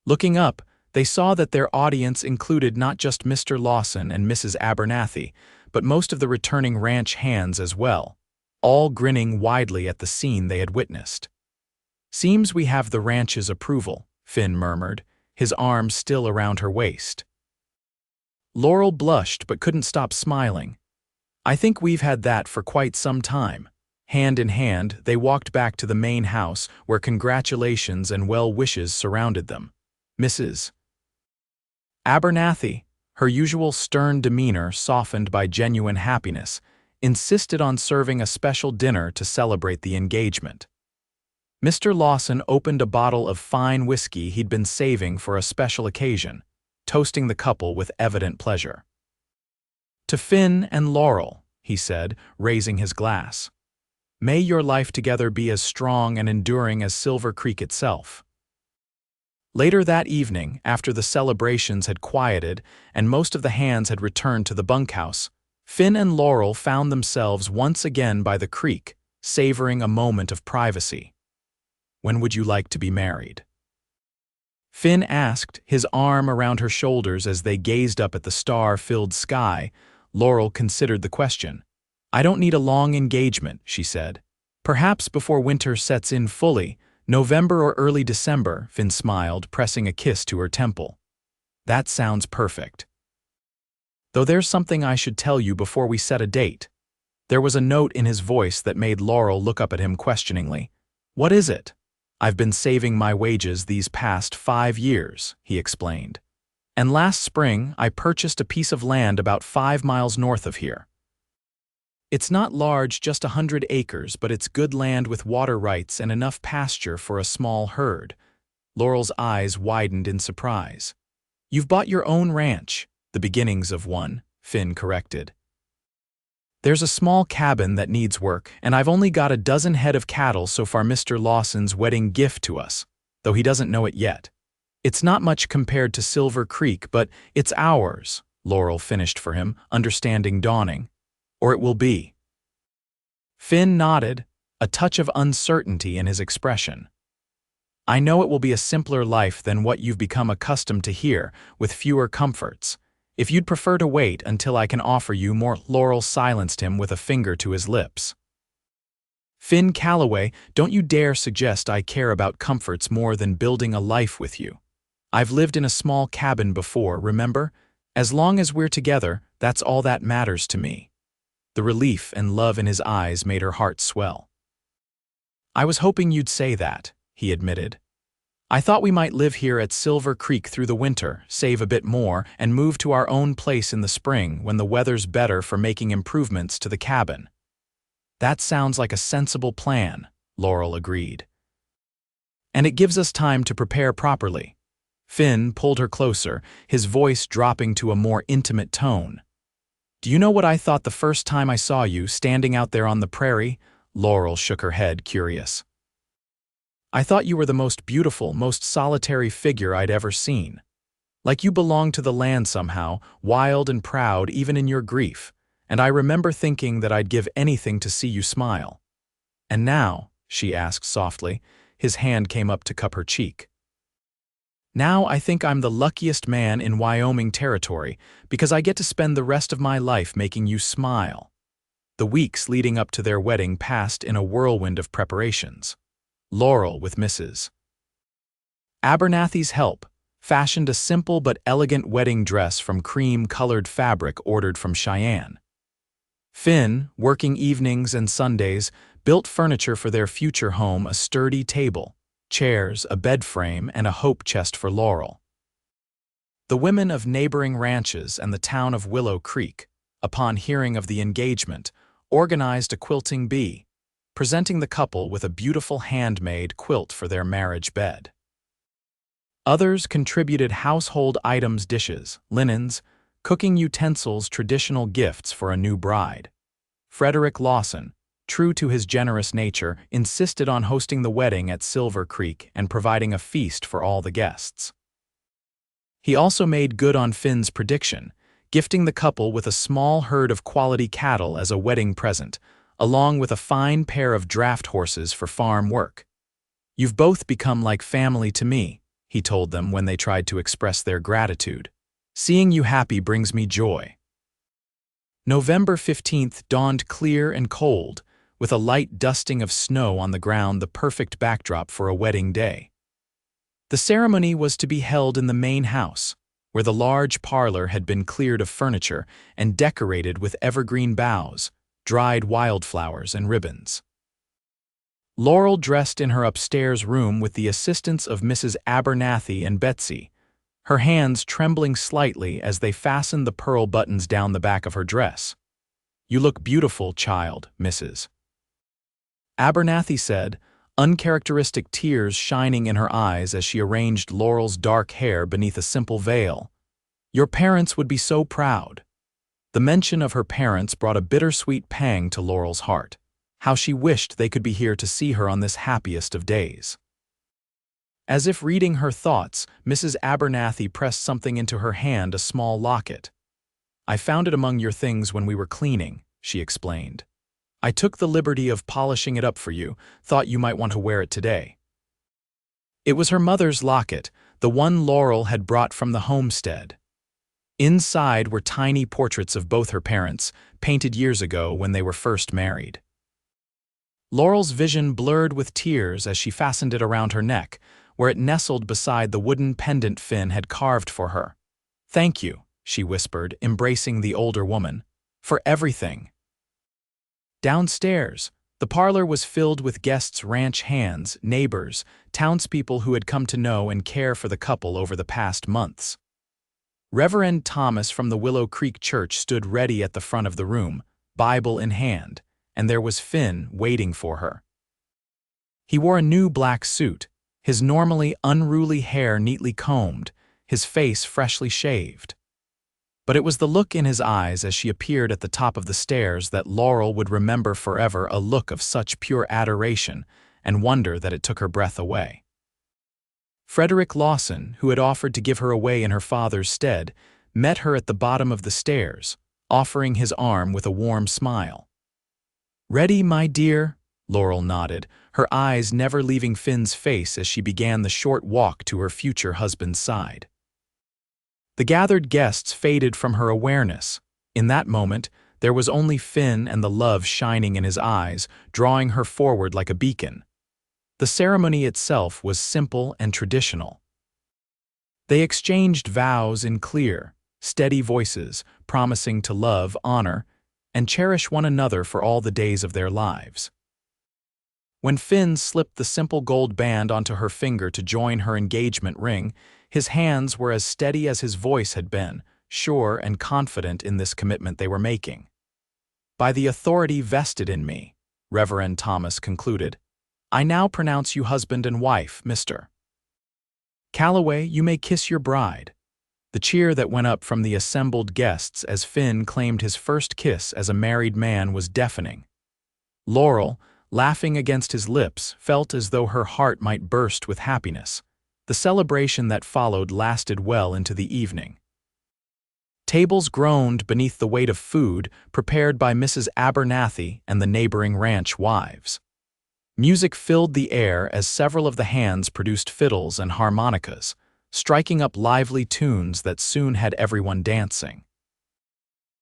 Looking up, they saw that their audience included not just Mr. Lawson and Mrs. Abernathy, but most of the returning ranch hands as well, all grinning widely at the scene they had witnessed. "Seems we have the ranch's approval," Finn murmured, his arms still around her waist. Laurel blushed but couldn't stop smiling. "I think we've had that for quite some time." Hand in hand, they walked back to the main house where congratulations and well wishes surrounded them. Mrs. Abernathy, her usual stern demeanor softened by genuine happiness, insisted on serving a special dinner to celebrate the engagement. Mr. Lawson opened a bottle of fine whiskey he'd been saving for a special occasion, toasting the couple with evident pleasure. "To Finn and Laurel," he said, raising his glass. "May your life together be as strong and enduring as Silver Creek itself." Later that evening, after the celebrations had quieted and most of the hands had returned to the bunkhouse, Finn and Laurel found themselves once again by the creek, savoring a moment of privacy. "When would you like to be married?" Finn asked, his arm around her shoulders as they gazed up at the star-filled sky. Laurel considered the question. "I don't need a long engagement," she said. "Perhaps before winter sets in fully, November or early December," Finn smiled, pressing a kiss to her temple. "That sounds perfect. Though there's something I should tell you before we set a date." There was a note in his voice that made Laurel look up at him questioningly. "What is it?" "I've been saving my wages these past 5 years," he explained. "And last spring, I purchased a piece of land about 5 miles north of here. It's not large, just 100 acres, but it's good land with water rights and enough pasture for a small herd." Laurel's eyes widened in surprise. "You've bought your own ranch." "The beginnings of one," Finn corrected. "There's a small cabin that needs work, and I've only got a dozen head of cattle so far, Mr. Lawson's wedding gift to us, though he doesn't know it yet. It's not much compared to Silver Creek, but it's ours," Laurel finished for him, understanding dawning. or it will be." Finn nodded, a touch of uncertainty in his expression. "I know it will be a simpler life than what you've become accustomed to here, with fewer comforts. If you'd prefer to wait until I can offer you more." Laurel silenced him with a finger to his lips. "Finn Calloway, don't you dare suggest I care about comforts more than building a life with you. I've lived in a small cabin before, remember? As long as we're together, that's all that matters to me." The relief and love in his eyes made her heart swell. "I was hoping you'd say that," he admitted. "I thought we might live here at Silver Creek through the winter, save a bit more, and move to our own place in the spring when the weather's better for making improvements to the cabin." "That sounds like a sensible plan," Laurel agreed. "And it gives us time to prepare properly." Finn pulled her closer, his voice dropping to a more intimate tone. "Do you know what I thought the first time I saw you standing out there on the prairie?" Laurel shook her head, curious. "I thought you were the most beautiful, most solitary figure I'd ever seen. Like you belonged to the land somehow, wild and proud even in your grief, and I remember thinking that I'd give anything to see you smile." "And now?" she asked softly. His hand came up to cup her cheek. "Now I think I'm the luckiest man in Wyoming Territory because I get to spend the rest of my life making you smile." The weeks leading up to their wedding passed in a whirlwind of preparations. Laurel, with Mrs. Abernathy's help, fashioned a simple but elegant wedding dress from cream-colored fabric ordered from Cheyenne. Finn, working evenings and Sundays, built furniture for their future home, a sturdy table, chairs, a bed frame, and a hope chest for Laurel. The women of neighboring ranches and the town of Willow Creek, upon hearing of the engagement, organized a quilting bee, presenting the couple with a beautiful handmade quilt for their marriage bed. Others contributed household items, dishes, linens, cooking utensils, traditional gifts for a new bride. Frederick Lawson, true to his generous nature, insisted on hosting the wedding at Silver Creek and providing a feast for all the guests. He also made good on Finn's prediction, gifting the couple with a small herd of quality cattle as a wedding present, along with a fine pair of draft horses for farm work. "You've both become like family to me," he told them when they tried to express their gratitude. "Seeing you happy brings me joy." November 15th dawned clear and cold, with a light dusting of snow on the ground, the perfect backdrop for a wedding day. The ceremony was to be held in the main house, where the large parlor had been cleared of furniture and decorated with evergreen boughs, dried wildflowers, and ribbons. Laurel dressed in her upstairs room with the assistance of Mrs. Abernathy and Betsy, her hands trembling slightly as they fastened the pearl buttons down the back of her dress. "You look beautiful, child," Mrs. Abernathy said, uncharacteristic tears shining in her eyes as she arranged Laurel's dark hair beneath a simple veil. "Your parents would be so proud." The mention of her parents brought a bittersweet pang to Laurel's heart. How she wished they could be here to see her on this happiest of days. As if reading her thoughts, Mrs. Abernathy pressed something into her hand, a small locket. "I found it among your things when we were cleaning," she explained. "I took the liberty of polishing it up for you, thought you might want to wear it today." It was her mother's locket, the one Laurel had brought from the homestead. Inside were tiny portraits of both her parents, painted years ago when they were first married. Laurel's vision blurred with tears as she fastened it around her neck, where it nestled beside the wooden pendant Finn had carved for her. "Thank you," she whispered, embracing the older woman, "for everything." Downstairs, the parlor was filled with guests, ranch hands, neighbors, townspeople who had come to know and care for the couple over the past months. Reverend Thomas from the Willow Creek Church stood ready at the front of the room, Bible in hand, and there was Finn waiting for her. He wore a new black suit, his normally unruly hair neatly combed, his face freshly shaved. But it was the look in his eyes as she appeared at the top of the stairs that Laurel would remember forever, a look of such pure adoration and wonder that it took her breath away. Frederick Lawson, who had offered to give her away in her father's stead, met her at the bottom of the stairs, offering his arm with a warm smile. "Ready, my dear?" Laurel nodded, her eyes never leaving Finn's face as she began the short walk to her future husband's side. The gathered guests faded from her awareness. In that moment, there was only Finn and the love shining in his eyes, drawing her forward like a beacon. The ceremony itself was simple and traditional. They exchanged vows in clear, steady voices, promising to love, honor, and cherish one another for all the days of their lives. When Finn slipped the simple gold band onto her finger to join her engagement ring, his hands were as steady as his voice had been, sure and confident in this commitment they were making. "By the authority vested in me," Reverend Thomas concluded, "I now pronounce you husband and wife, Mr. Calloway. You may kiss your bride." The cheer that went up from the assembled guests as Finn claimed his first kiss as a married man was deafening. Laurel, laughing against his lips, felt as though her heart might burst with happiness. The celebration that followed lasted well into the evening. Tables groaned beneath the weight of food prepared by Mrs. Abernathy and the neighboring ranch wives. Music filled the air as several of the hands produced fiddles and harmonicas, striking up lively tunes that soon had everyone dancing.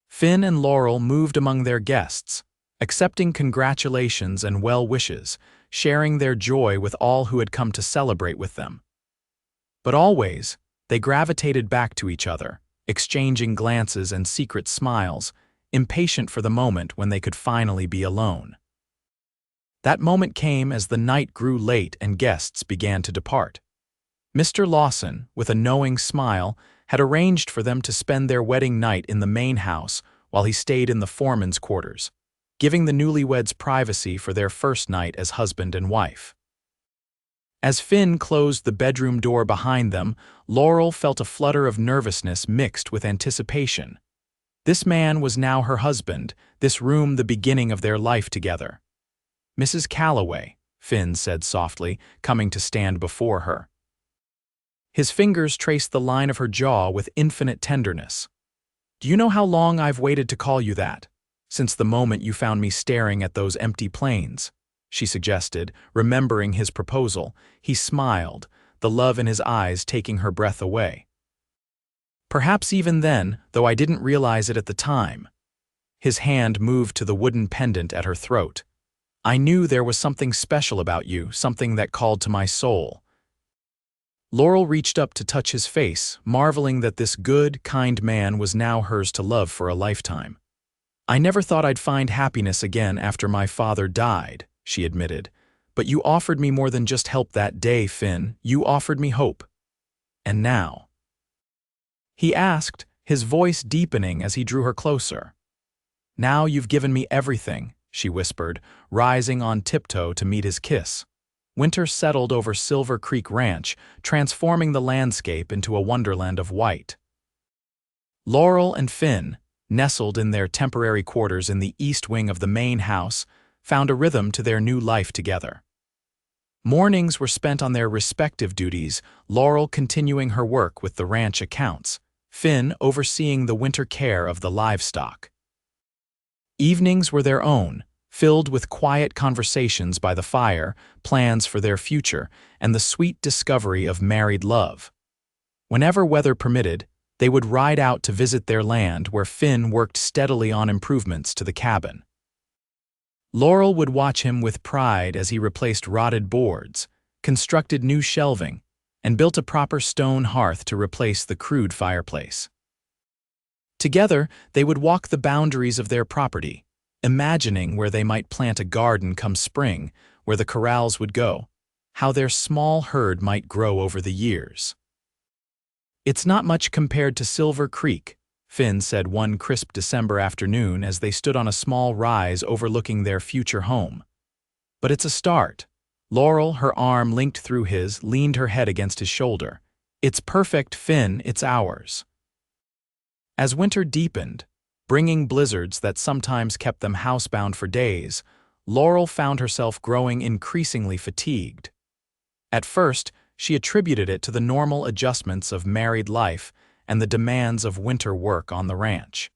Finn and Laurel moved among their guests, accepting congratulations and well wishes, sharing their joy with all who had come to celebrate with them. But always, they gravitated back to each other, exchanging glances and secret smiles, impatient for the moment when they could finally be alone. That moment came as the night grew late and guests began to depart. Mr. Lawson, with a knowing smile, had arranged for them to spend their wedding night in the main house while he stayed in the foreman's quarters, giving the newlyweds privacy for their first night as husband and wife. As Finn closed the bedroom door behind them, Laurel felt a flutter of nervousness mixed with anticipation. This man was now her husband, this room the beginning of their life together. "Mrs. Calloway," Finn said softly, coming to stand before her. His fingers traced the line of her jaw with infinite tenderness. "Do you know how long I've waited to call you that? Since the moment you found me staring at those empty plains," she suggested, remembering his proposal. He smiled, the love in his eyes taking her breath away. "Perhaps even then, though I didn't realize it at the time." His hand moved to the wooden pendant at her throat. "I knew there was something special about you, something that called to my soul." Laurel reached up to touch his face, marveling that this good, kind man was now hers to love for a lifetime. "I never thought I'd find happiness again after my father died," she admitted. "But you offered me more than just help that day, Finn. You offered me hope. And now?" He asked, his voice deepening as he drew her closer. "Now you've given me everything," she whispered, rising on tiptoe to meet his kiss. Winter settled over Silver Creek Ranch, transforming the landscape into a wonderland of white. Laurel and Finn, nestled in their temporary quarters in the east wing of the main house, found a rhythm to their new life together. Mornings were spent on their respective duties, Laurel continuing her work with the ranch accounts, Finn overseeing the winter care of the livestock. Evenings were their own, filled with quiet conversations by the fire, plans for their future, and the sweet discovery of married love. Whenever weather permitted, they would ride out to visit their land where Finn worked steadily on improvements to the cabin. Laurel would watch him with pride as he replaced rotted boards, constructed new shelving, and built a proper stone hearth to replace the crude fireplace. Together, they would walk the boundaries of their property, imagining where they might plant a garden come spring, where the corrals would go, how their small herd might grow over the years. "It's not much compared to Silver Creek," Finn said one crisp December afternoon as they stood on a small rise overlooking their future home. "But it's a start." Laurel, her arm linked through his, leaned her head against his shoulder. "It's perfect, Finn, it's ours." As winter deepened, bringing blizzards that sometimes kept them housebound for days, Laurel found herself growing increasingly fatigued. At first, she attributed it to the normal adjustments of married life and the demands of winter work on the ranch.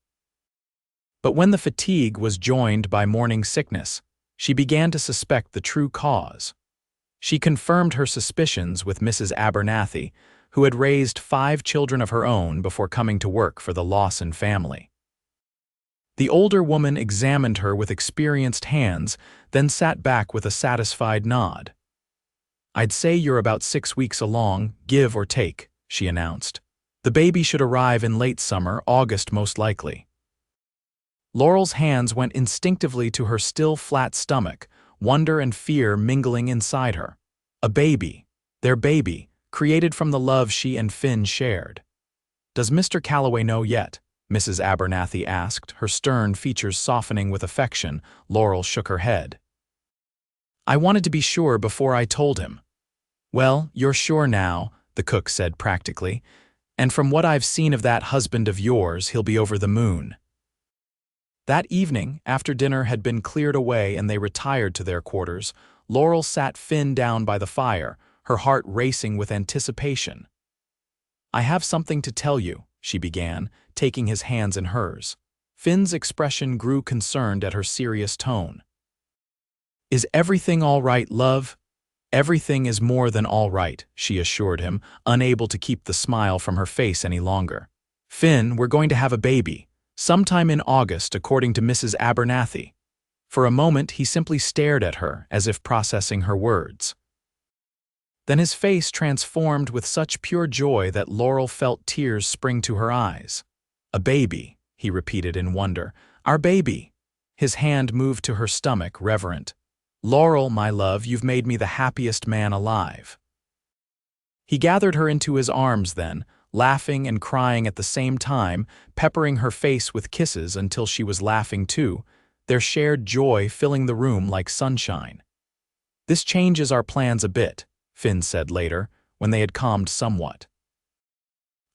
But when the fatigue was joined by morning sickness, she began to suspect the true cause. She confirmed her suspicions with Mrs. Abernathy, who had raised 5 children of her own before coming to work for the Lawson family. The older woman examined her with experienced hands, then sat back with a satisfied nod. "I'd say you're about 6 weeks along, give or take," she announced. "The baby should arrive in late summer, August most likely." Laurel's hands went instinctively to her still flat stomach, wonder and fear mingling inside her. A baby, their baby, created from the love she and Finn shared. "Does Mr. Calloway know yet?" Mrs. Abernathy asked, her stern features softening with affection. Laurel shook her head. "I wanted to be sure before I told him." "Well, you're sure now," the cook said practically, "and from what I've seen of that husband of yours, he'll be over the moon." That evening, after dinner had been cleared away and they retired to their quarters, Laurel sat Finn down by the fire, her heart racing with anticipation. "I have something to tell you," she began, taking his hands in hers. Finn's expression grew concerned at her serious tone. "Is everything all right, love?" "Everything is more than all right," she assured him, unable to keep the smile from her face any longer. "Finn, we're going to have a baby, sometime in August, according to Mrs. Abernathy." For a moment he simply stared at her, as if processing her words. Then his face transformed with such pure joy that Laurel felt tears spring to her eyes. "A baby," he repeated in wonder. "Our baby." His hand moved to her stomach, reverent. "Laurel, my love, you've made me the happiest man alive." He gathered her into his arms then, laughing and crying at the same time, peppering her face with kisses until she was laughing too, their shared joy filling the room like sunshine. "This changes our plans a bit," Finn said later, when they had calmed somewhat.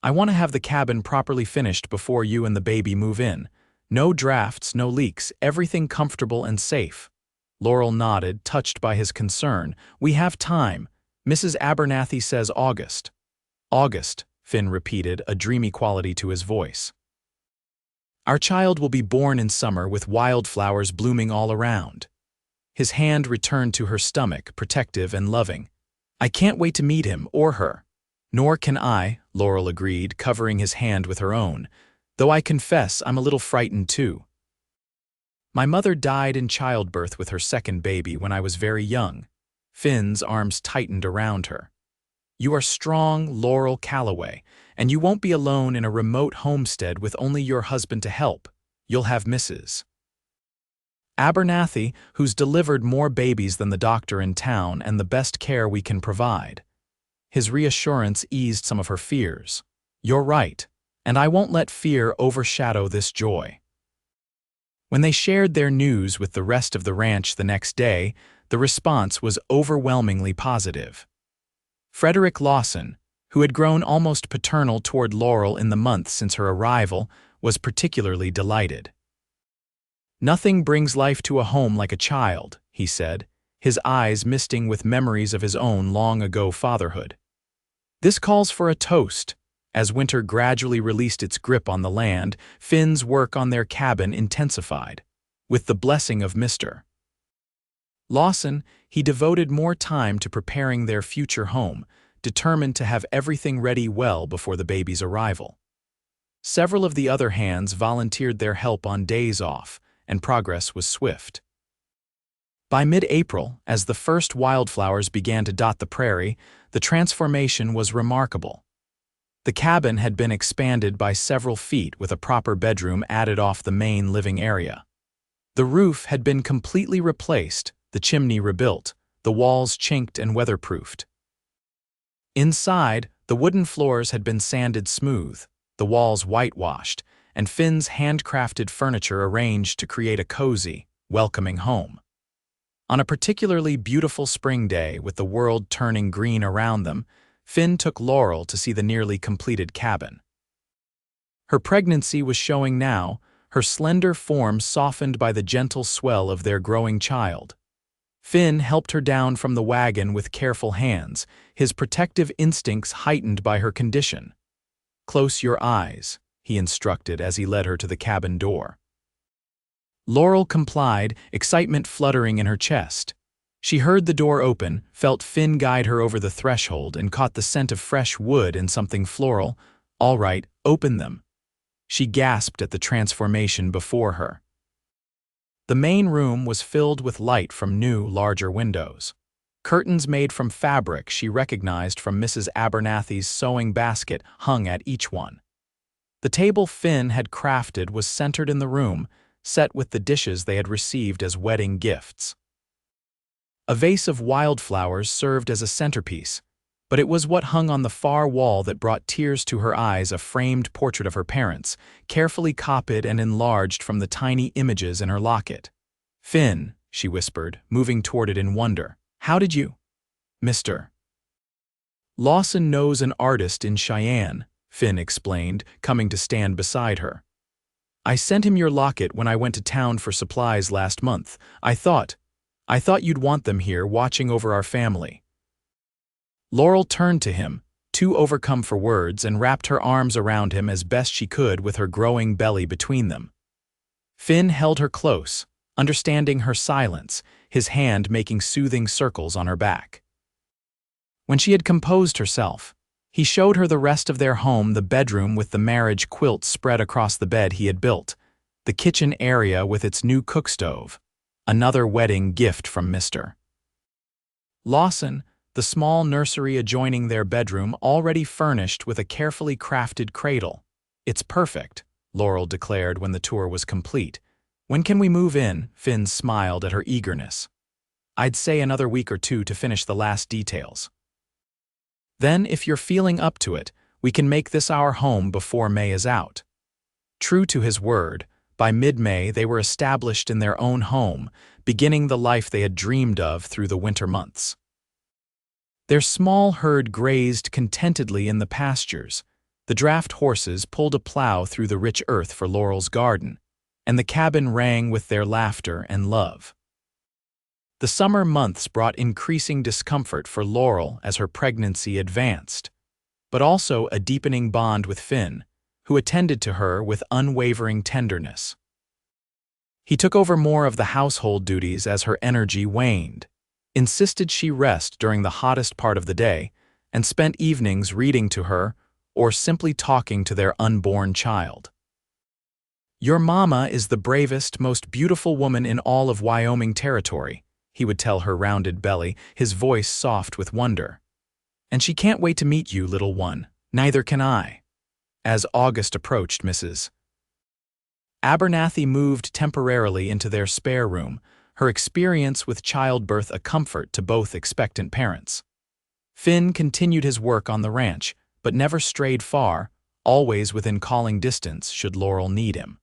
"I want to have the cabin properly finished before you and the baby move in. No drafts, no leaks, everything comfortable and safe." Laurel nodded, touched by his concern. "We have time. Mrs. Abernathy says August." "August," Finn repeated, a dreamy quality to his voice. "Our child will be born in summer with wildflowers blooming all around." His hand returned to her stomach, protective and loving. "I can't wait to meet him or her." "Nor can I," Laurel agreed, covering his hand with her own, "though I confess I'm a little frightened too. My mother died in childbirth with her second baby when I was very young." Finn's arms tightened around her. "You are strong, Laurel Calloway, and you won't be alone in a remote homestead with only your husband to help. You'll have Mrs. Abernathy, who's delivered more babies than the doctor in town and the best care we can provide." His reassurance eased some of her fears. "You're right, and I won't let fear overshadow this joy." When they shared their news with the rest of the ranch the next day, the response was overwhelmingly positive. Frederick Lawson, who had grown almost paternal toward Laurel in the months since her arrival, was particularly delighted. "Nothing brings life to a home like a child," he said, his eyes misting with memories of his own long-ago fatherhood. "This calls for a toast." As winter gradually released its grip on the land, Finn's work on their cabin intensified. With the blessing of Mr. Lawson, he devoted more time to preparing their future home, determined to have everything ready well before the baby's arrival. Several of the other hands volunteered their help on days off, and progress was swift. By mid-April, as the first wildflowers began to dot the prairie, the transformation was remarkable. The cabin had been expanded by several feet with a proper bedroom added off the main living area. The roof had been completely replaced, the chimney rebuilt, the walls chinked and weatherproofed. Inside, the wooden floors had been sanded smooth, the walls whitewashed, and Finn's handcrafted furniture arranged to create a cozy, welcoming home. On a particularly beautiful spring day, with the world turning green around them, Finn took Laurel to see the nearly completed cabin. Her pregnancy was showing now, her slender form softened by the gentle swell of their growing child. Finn helped her down from the wagon with careful hands, his protective instincts heightened by her condition. "Close your eyes," he instructed as he led her to the cabin door. Laurel complied, excitement fluttering in her chest. She heard the door open, felt Finn guide her over the threshold, and caught the scent of fresh wood and something floral. "All right, open them." She gasped at the transformation before her. The main room was filled with light from new, larger windows. Curtains made from fabric she recognized from Mrs. Abernathy's sewing basket hung at each one. The table Finn had crafted was centered in the room, set with the dishes they had received as wedding gifts. A vase of wildflowers served as a centerpiece, but it was what hung on the far wall that brought tears to her eyes, a framed portrait of her parents, carefully copied and enlarged from the tiny images in her locket. "Finn," she whispered, moving toward it in wonder. "How did you—" "Mr. Lawson knows an artist in Cheyenne," Finn explained, coming to stand beside her. "I sent him your locket when I went to town for supplies last month. I thought you'd want them here watching over our family." Laurel turned to him, too overcome for words, and wrapped her arms around him as best she could with her growing belly between them. Finn held her close, understanding her silence, his hand making soothing circles on her back. When she had composed herself, he showed her the rest of their home, the bedroom with the marriage quilt spread across the bed he had built, the kitchen area with its new cookstove, another wedding gift from Mr. Lawson, the small nursery adjoining their bedroom already furnished with a carefully crafted cradle. "It's perfect," Laurel declared when the tour was complete. "When can we move in?" Finn smiled at her eagerness. "I'd say another week or two to finish the last details. Then, if you're feeling up to it, we can make this our home before May is out." True to his word, by mid-May they were established in their own home, beginning the life they had dreamed of through the winter months. Their small herd grazed contentedly in the pastures. The draft horses pulled a plow through the rich earth for Laurel's garden, and the cabin rang with their laughter and love. The summer months brought increasing discomfort for Laurel as her pregnancy advanced, but also a deepening bond with Finn, who attended to her with unwavering tenderness. He took over more of the household duties as her energy waned, insisted she rest during the hottest part of the day, and spent evenings reading to her or simply talking to their unborn child. "Your mama is the bravest, most beautiful woman in all of Wyoming Territory," he would tell her rounded belly, his voice soft with wonder. "And she can't wait to meet you, little one. Neither can I." As August approached, Mrs. Abernathy moved temporarily into their spare room, her experience with childbirth a comfort to both expectant parents. Finn continued his work on the ranch, but never strayed far, always within calling distance should Laurel need him.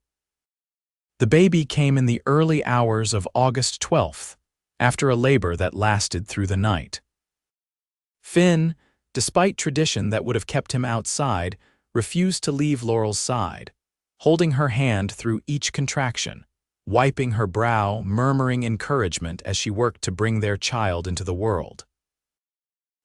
The baby came in the early hours of August 12th, after a labor that lasted through the night. Finn, despite tradition that would have kept him outside, refused to leave Laurel's side, holding her hand through each contraction, wiping her brow, murmuring encouragement as she worked to bring their child into the world.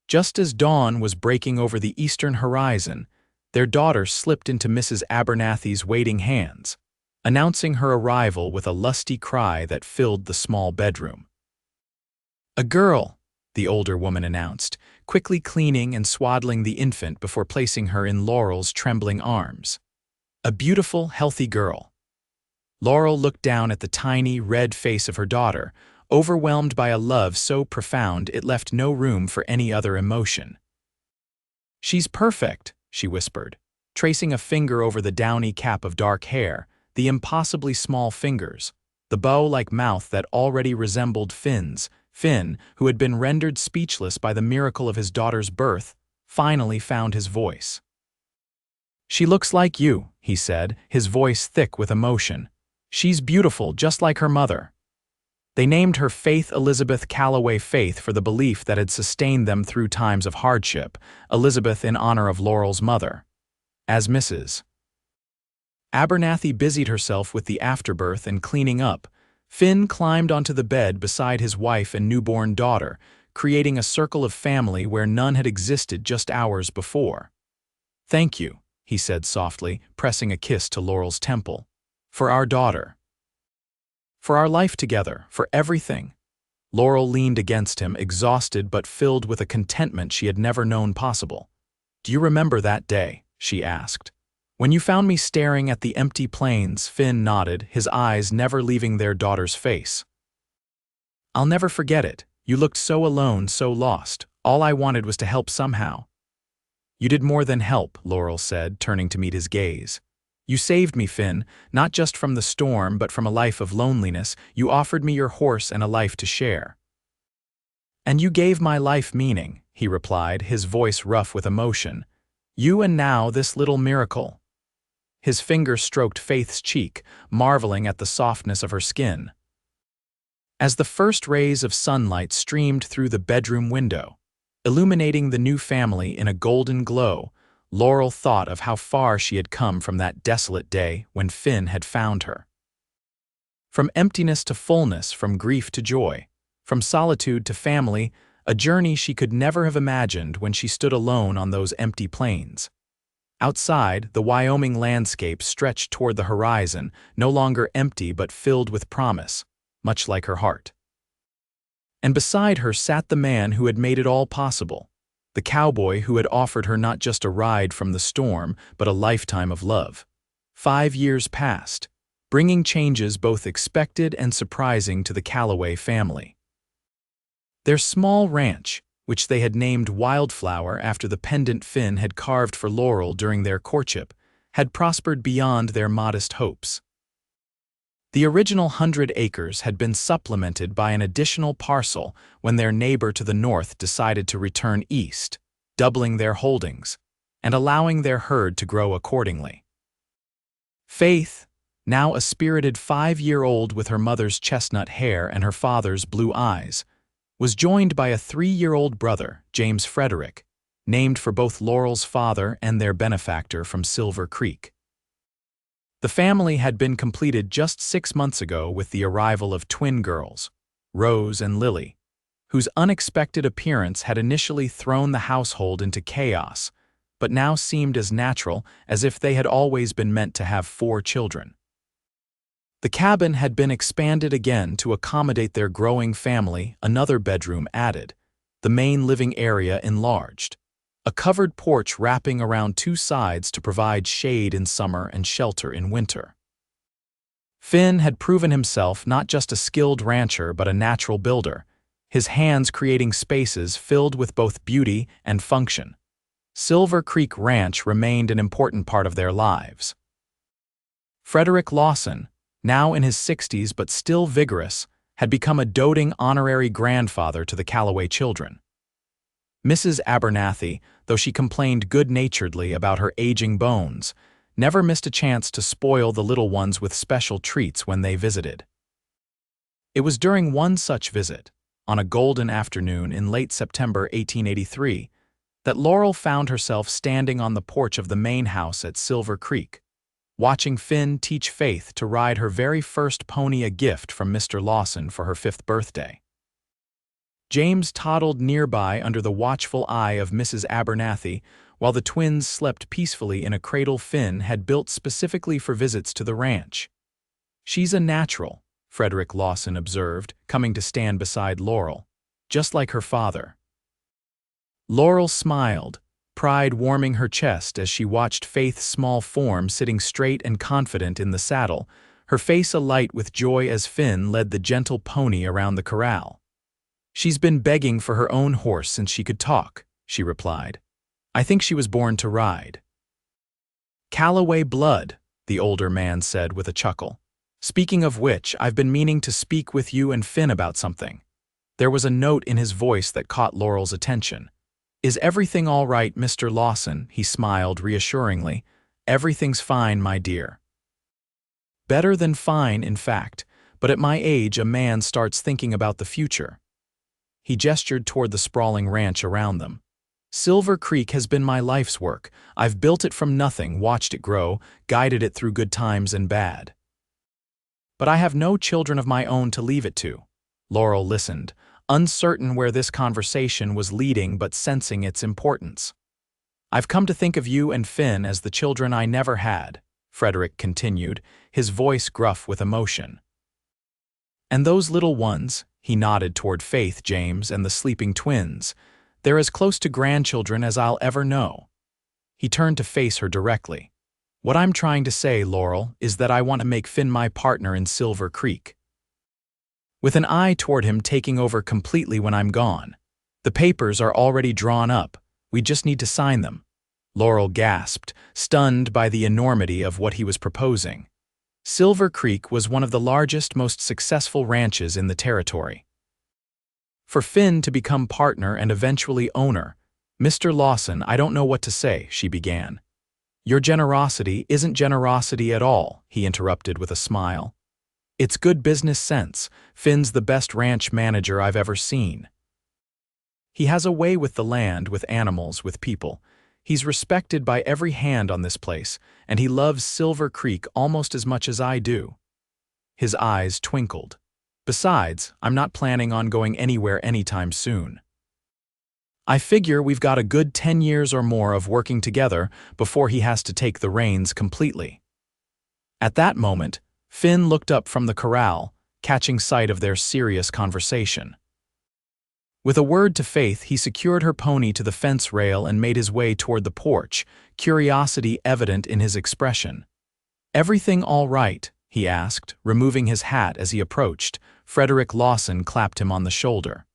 Just as dawn was breaking over the eastern horizon, their daughter slipped into Mrs. Abernathy's waiting hands, announcing her arrival with a lusty cry that filled the small bedroom. "A girl," the older woman announced, quickly cleaning and swaddling the infant before placing her in Laurel's trembling arms. "A beautiful, healthy girl." Laurel looked down at the tiny, red face of her daughter, overwhelmed by a love so profound it left no room for any other emotion. "She's perfect," she whispered, tracing a finger over the downy cap of dark hair, the impossibly small fingers, the bow-like mouth that already resembled Finn's. Finn, who had been rendered speechless by the miracle of his daughter's birth, finally found his voice. "She looks like you," he said, his voice thick with emotion. "She's beautiful, just like her mother." They named her Faith Elizabeth Calloway, Faith for the belief that had sustained them through times of hardship, Elizabeth in honor of Laurel's mother. As Mrs. Abernathy busied herself with the afterbirth and cleaning up, Finn climbed onto the bed beside his wife and newborn daughter, creating a circle of family where none had existed just hours before. "Thank you," he said softly, pressing a kiss to Laurel's temple. "For our daughter." For our life together, for everything. Laurel leaned against him, exhausted but filled with a contentment she had never known possible. "Do you remember that day?" she asked. "When you found me staring at the empty plains?" Finn nodded, his eyes never leaving their daughter's face. "I'll never forget it. You looked so alone, so lost. All I wanted was to help somehow." "You did more than help," Laurel said, turning to meet his gaze. "You saved me, Finn, not just from the storm, but from a life of loneliness. You offered me your horse and a life to share." "And you gave my life meaning," he replied, his voice rough with emotion. "You and now this little miracle." His finger stroked Faith's cheek, marveling at the softness of her skin. As the first rays of sunlight streamed through the bedroom window, illuminating the new family in a golden glow, Laurel thought of how far she had come from that desolate day when Finn had found her. From emptiness to fullness, from grief to joy, from solitude to family, a journey she could never have imagined when she stood alone on those empty plains. Outside, the Wyoming landscape stretched toward the horizon, no longer empty but filled with promise, much like her heart. And beside her sat the man who had made it all possible, the cowboy who had offered her not just a ride from the storm, but a lifetime of love. 5 years passed, bringing changes both expected and surprising to the Calloway family. Their small ranch, which they had named Wildflower after the pendant Finn had carved for Laurel during their courtship, had prospered beyond their modest hopes. The original 100 acres had been supplemented by an additional parcel when their neighbor to the north decided to return east, doubling their holdings and allowing their herd to grow accordingly. Faith, now a spirited 5-year-old with her mother's chestnut hair and her father's blue eyes, was joined by a 3-year-old brother, James Frederick, named for both Laurel's father and their benefactor from Silver Creek. The family had been completed just 6 months ago with the arrival of twin girls, Rose and Lily, whose unexpected appearance had initially thrown the household into chaos, but now seemed as natural as if they had always been meant to have 4 children. The cabin had been expanded again to accommodate their growing family, another bedroom added, the main living area enlarged, a covered porch wrapping around 2 sides to provide shade in summer and shelter in winter. Finn had proven himself not just a skilled rancher but a natural builder, his hands creating spaces filled with both beauty and function. Silver Creek Ranch remained an important part of their lives. Frederick Lawson, now in his 60s but still vigorous, had become a doting honorary grandfather to the Calloway children. Mrs. Abernathy, though she complained good-naturedly about her aging bones, never missed a chance to spoil the little ones with special treats when they visited. It was during one such visit, on a golden afternoon in late September 1883, that Laurel found herself standing on the porch of the main house at Silver Creek, watching Finn teach Faith to ride her very first pony, a gift from Mr. Lawson for her 5th birthday. James toddled nearby under the watchful eye of Mrs. Abernathy, while the twins slept peacefully in a cradle Finn had built specifically for visits to the ranch. "She's a natural," Frederick Lawson observed, coming to stand beside Laurel, "just like her father." Laurel smiled, pride warming her chest as she watched Faith's small form sitting straight and confident in the saddle, her face alight with joy as Finn led the gentle pony around the corral. "She's been begging for her own horse since she could talk," she replied. "I think she was born to ride." "Calloway blood," the older man said with a chuckle. "Speaking of which, I've been meaning to speak with you and Finn about something." There was a note in his voice that caught Laurel's attention. "Is everything all right, Mr. Lawson?" He smiled reassuringly. "Everything's fine, my dear." "Better than fine, in fact, but at my age a man starts thinking about the future." He gestured toward the sprawling ranch around them. "Silver Creek has been my life's work. I've built it from nothing, watched it grow, guided it through good times and bad. But I have no children of my own to leave it to." Laurel listened, uncertain where this conversation was leading but sensing its importance. "I've come to think of you and Finn as the children I never had," Frederick continued, his voice gruff with emotion. And those little ones, he nodded toward Faith, James, and the sleeping twins, they're as close to grandchildren as I'll ever know. He turned to face her directly. What I'm trying to say, Laurel, is that I want to make Finn my partner in Silver Creek. With an eye toward him taking over completely when I'm gone. The papers are already drawn up. We just need to sign them. Laurel gasped, stunned by the enormity of what he was proposing. Silver Creek was one of the largest, most successful ranches in the territory. For Finn to become partner and eventually owner, Mr. Lawson, I don't know what to say, she began. Your generosity isn't generosity at all, he interrupted with a smile. It's good business sense. Finn's the best ranch manager I've ever seen. He has a way with the land, with animals, with people. He's respected by every hand on this place, and he loves Silver Creek almost as much as I do. His eyes twinkled. Besides, I'm not planning on going anywhere anytime soon. I figure we've got a good 10 years or more of working together before he has to take the reins completely. At that moment, Finn looked up from the corral, catching sight of their serious conversation. With a word to Faith, he secured her pony to the fence rail and made his way toward the porch, curiosity evident in his expression. Everything all right? He asked, removing his hat as he approached. Frederick Lawson clapped him on the shoulder.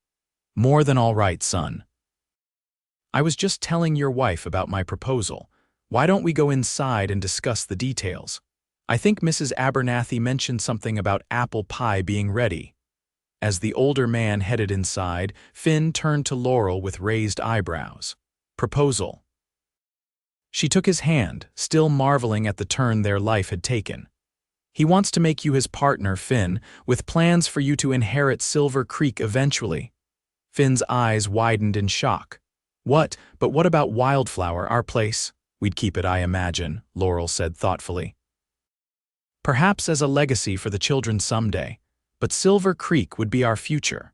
More than all right, son. I was just telling your wife about my proposal. Why don't we go inside and discuss the details? I think Mrs. Abernathy mentioned something about apple pie being ready. As the older man headed inside, Finn turned to Laurel with raised eyebrows. Proposal. She took his hand, still marveling at the turn their life had taken. He wants to make you his partner, Finn, with plans for you to inherit Silver Creek eventually. Finn's eyes widened in shock. But what about Wildflower, our place? We'd keep it, I imagine, Laurel said thoughtfully. Perhaps as a legacy for the children someday, but Silver Creek would be our future.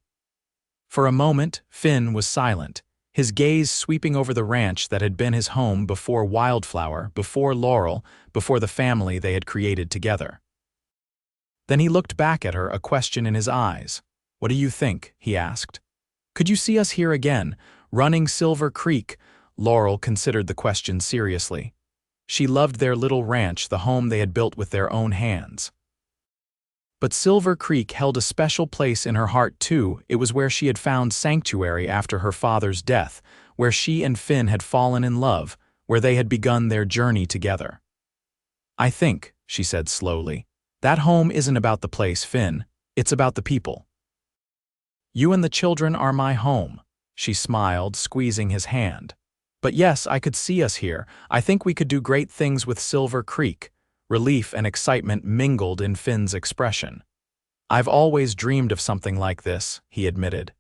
For a moment, Finn was silent, his gaze sweeping over the ranch that had been his home before Wildflower, before Laurel, before the family they had created together. Then he looked back at her, a question in his eyes. What do you think? He asked. Could you see us here again, running Silver Creek? Laurel considered the question seriously. She loved their little ranch, the home they had built with their own hands. But Silver Creek held a special place in her heart too. It was where she had found sanctuary after her father's death, where she and Finn had fallen in love, where they had begun their journey together. I think, she said slowly, that home isn't about the place, Finn. It's about the people. You and the children are my home, she smiled, squeezing his hand. But yes, I could see us here. I think we could do great things with Silver Creek. Relief and excitement mingled in Finn's expression. I've always dreamed of something like this, he admitted.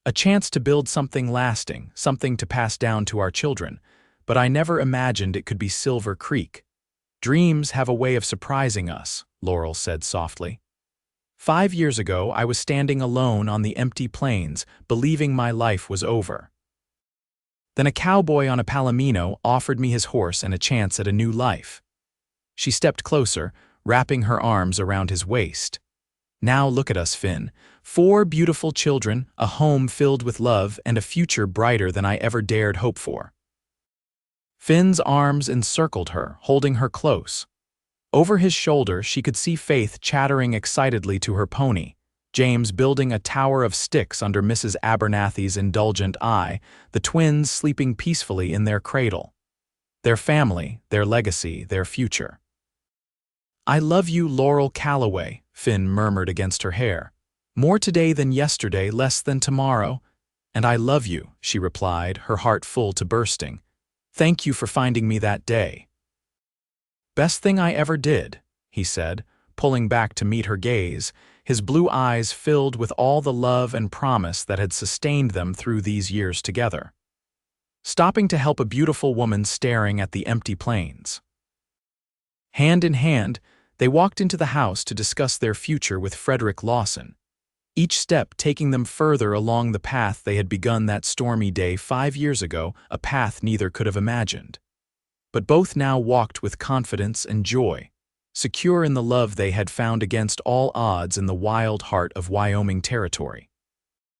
A chance to build something lasting, something to pass down to our children, but I never imagined it could be Silver Creek. Dreams have a way of surprising us, Laurel said softly. 5 years ago, I was standing alone on the empty plains, believing my life was over. Then a cowboy on a palomino offered me his horse and a chance at a new life. She stepped closer, wrapping her arms around his waist. Now look at us, Finn. 4 beautiful children, a home filled with love, and a future brighter than I ever dared hope for. Finn's arms encircled her, holding her close. Over his shoulder, she could see Faith chattering excitedly to her pony, James building a tower of sticks under Mrs. Abernathy's indulgent eye, the twins sleeping peacefully in their cradle. Their family, their legacy, their future. I love you, Laurel Calloway, Finn murmured against her hair. More today than yesterday, less than tomorrow. And I love you, she replied, her heart full to bursting. Thank you for finding me that day. Best thing I ever did, he said, pulling back to meet her gaze, his blue eyes filled with all the love and promise that had sustained them through these years together. Stopping to help a beautiful woman staring at the empty plains. Hand in hand, they walked into the house to discuss their future with Frederick Lawson, each step taking them further along the path they had begun that stormy day 5 years ago, a path neither could have imagined. But both now walked with confidence and joy. secure in the love they had found against all odds in the wild heart of Wyoming Territory.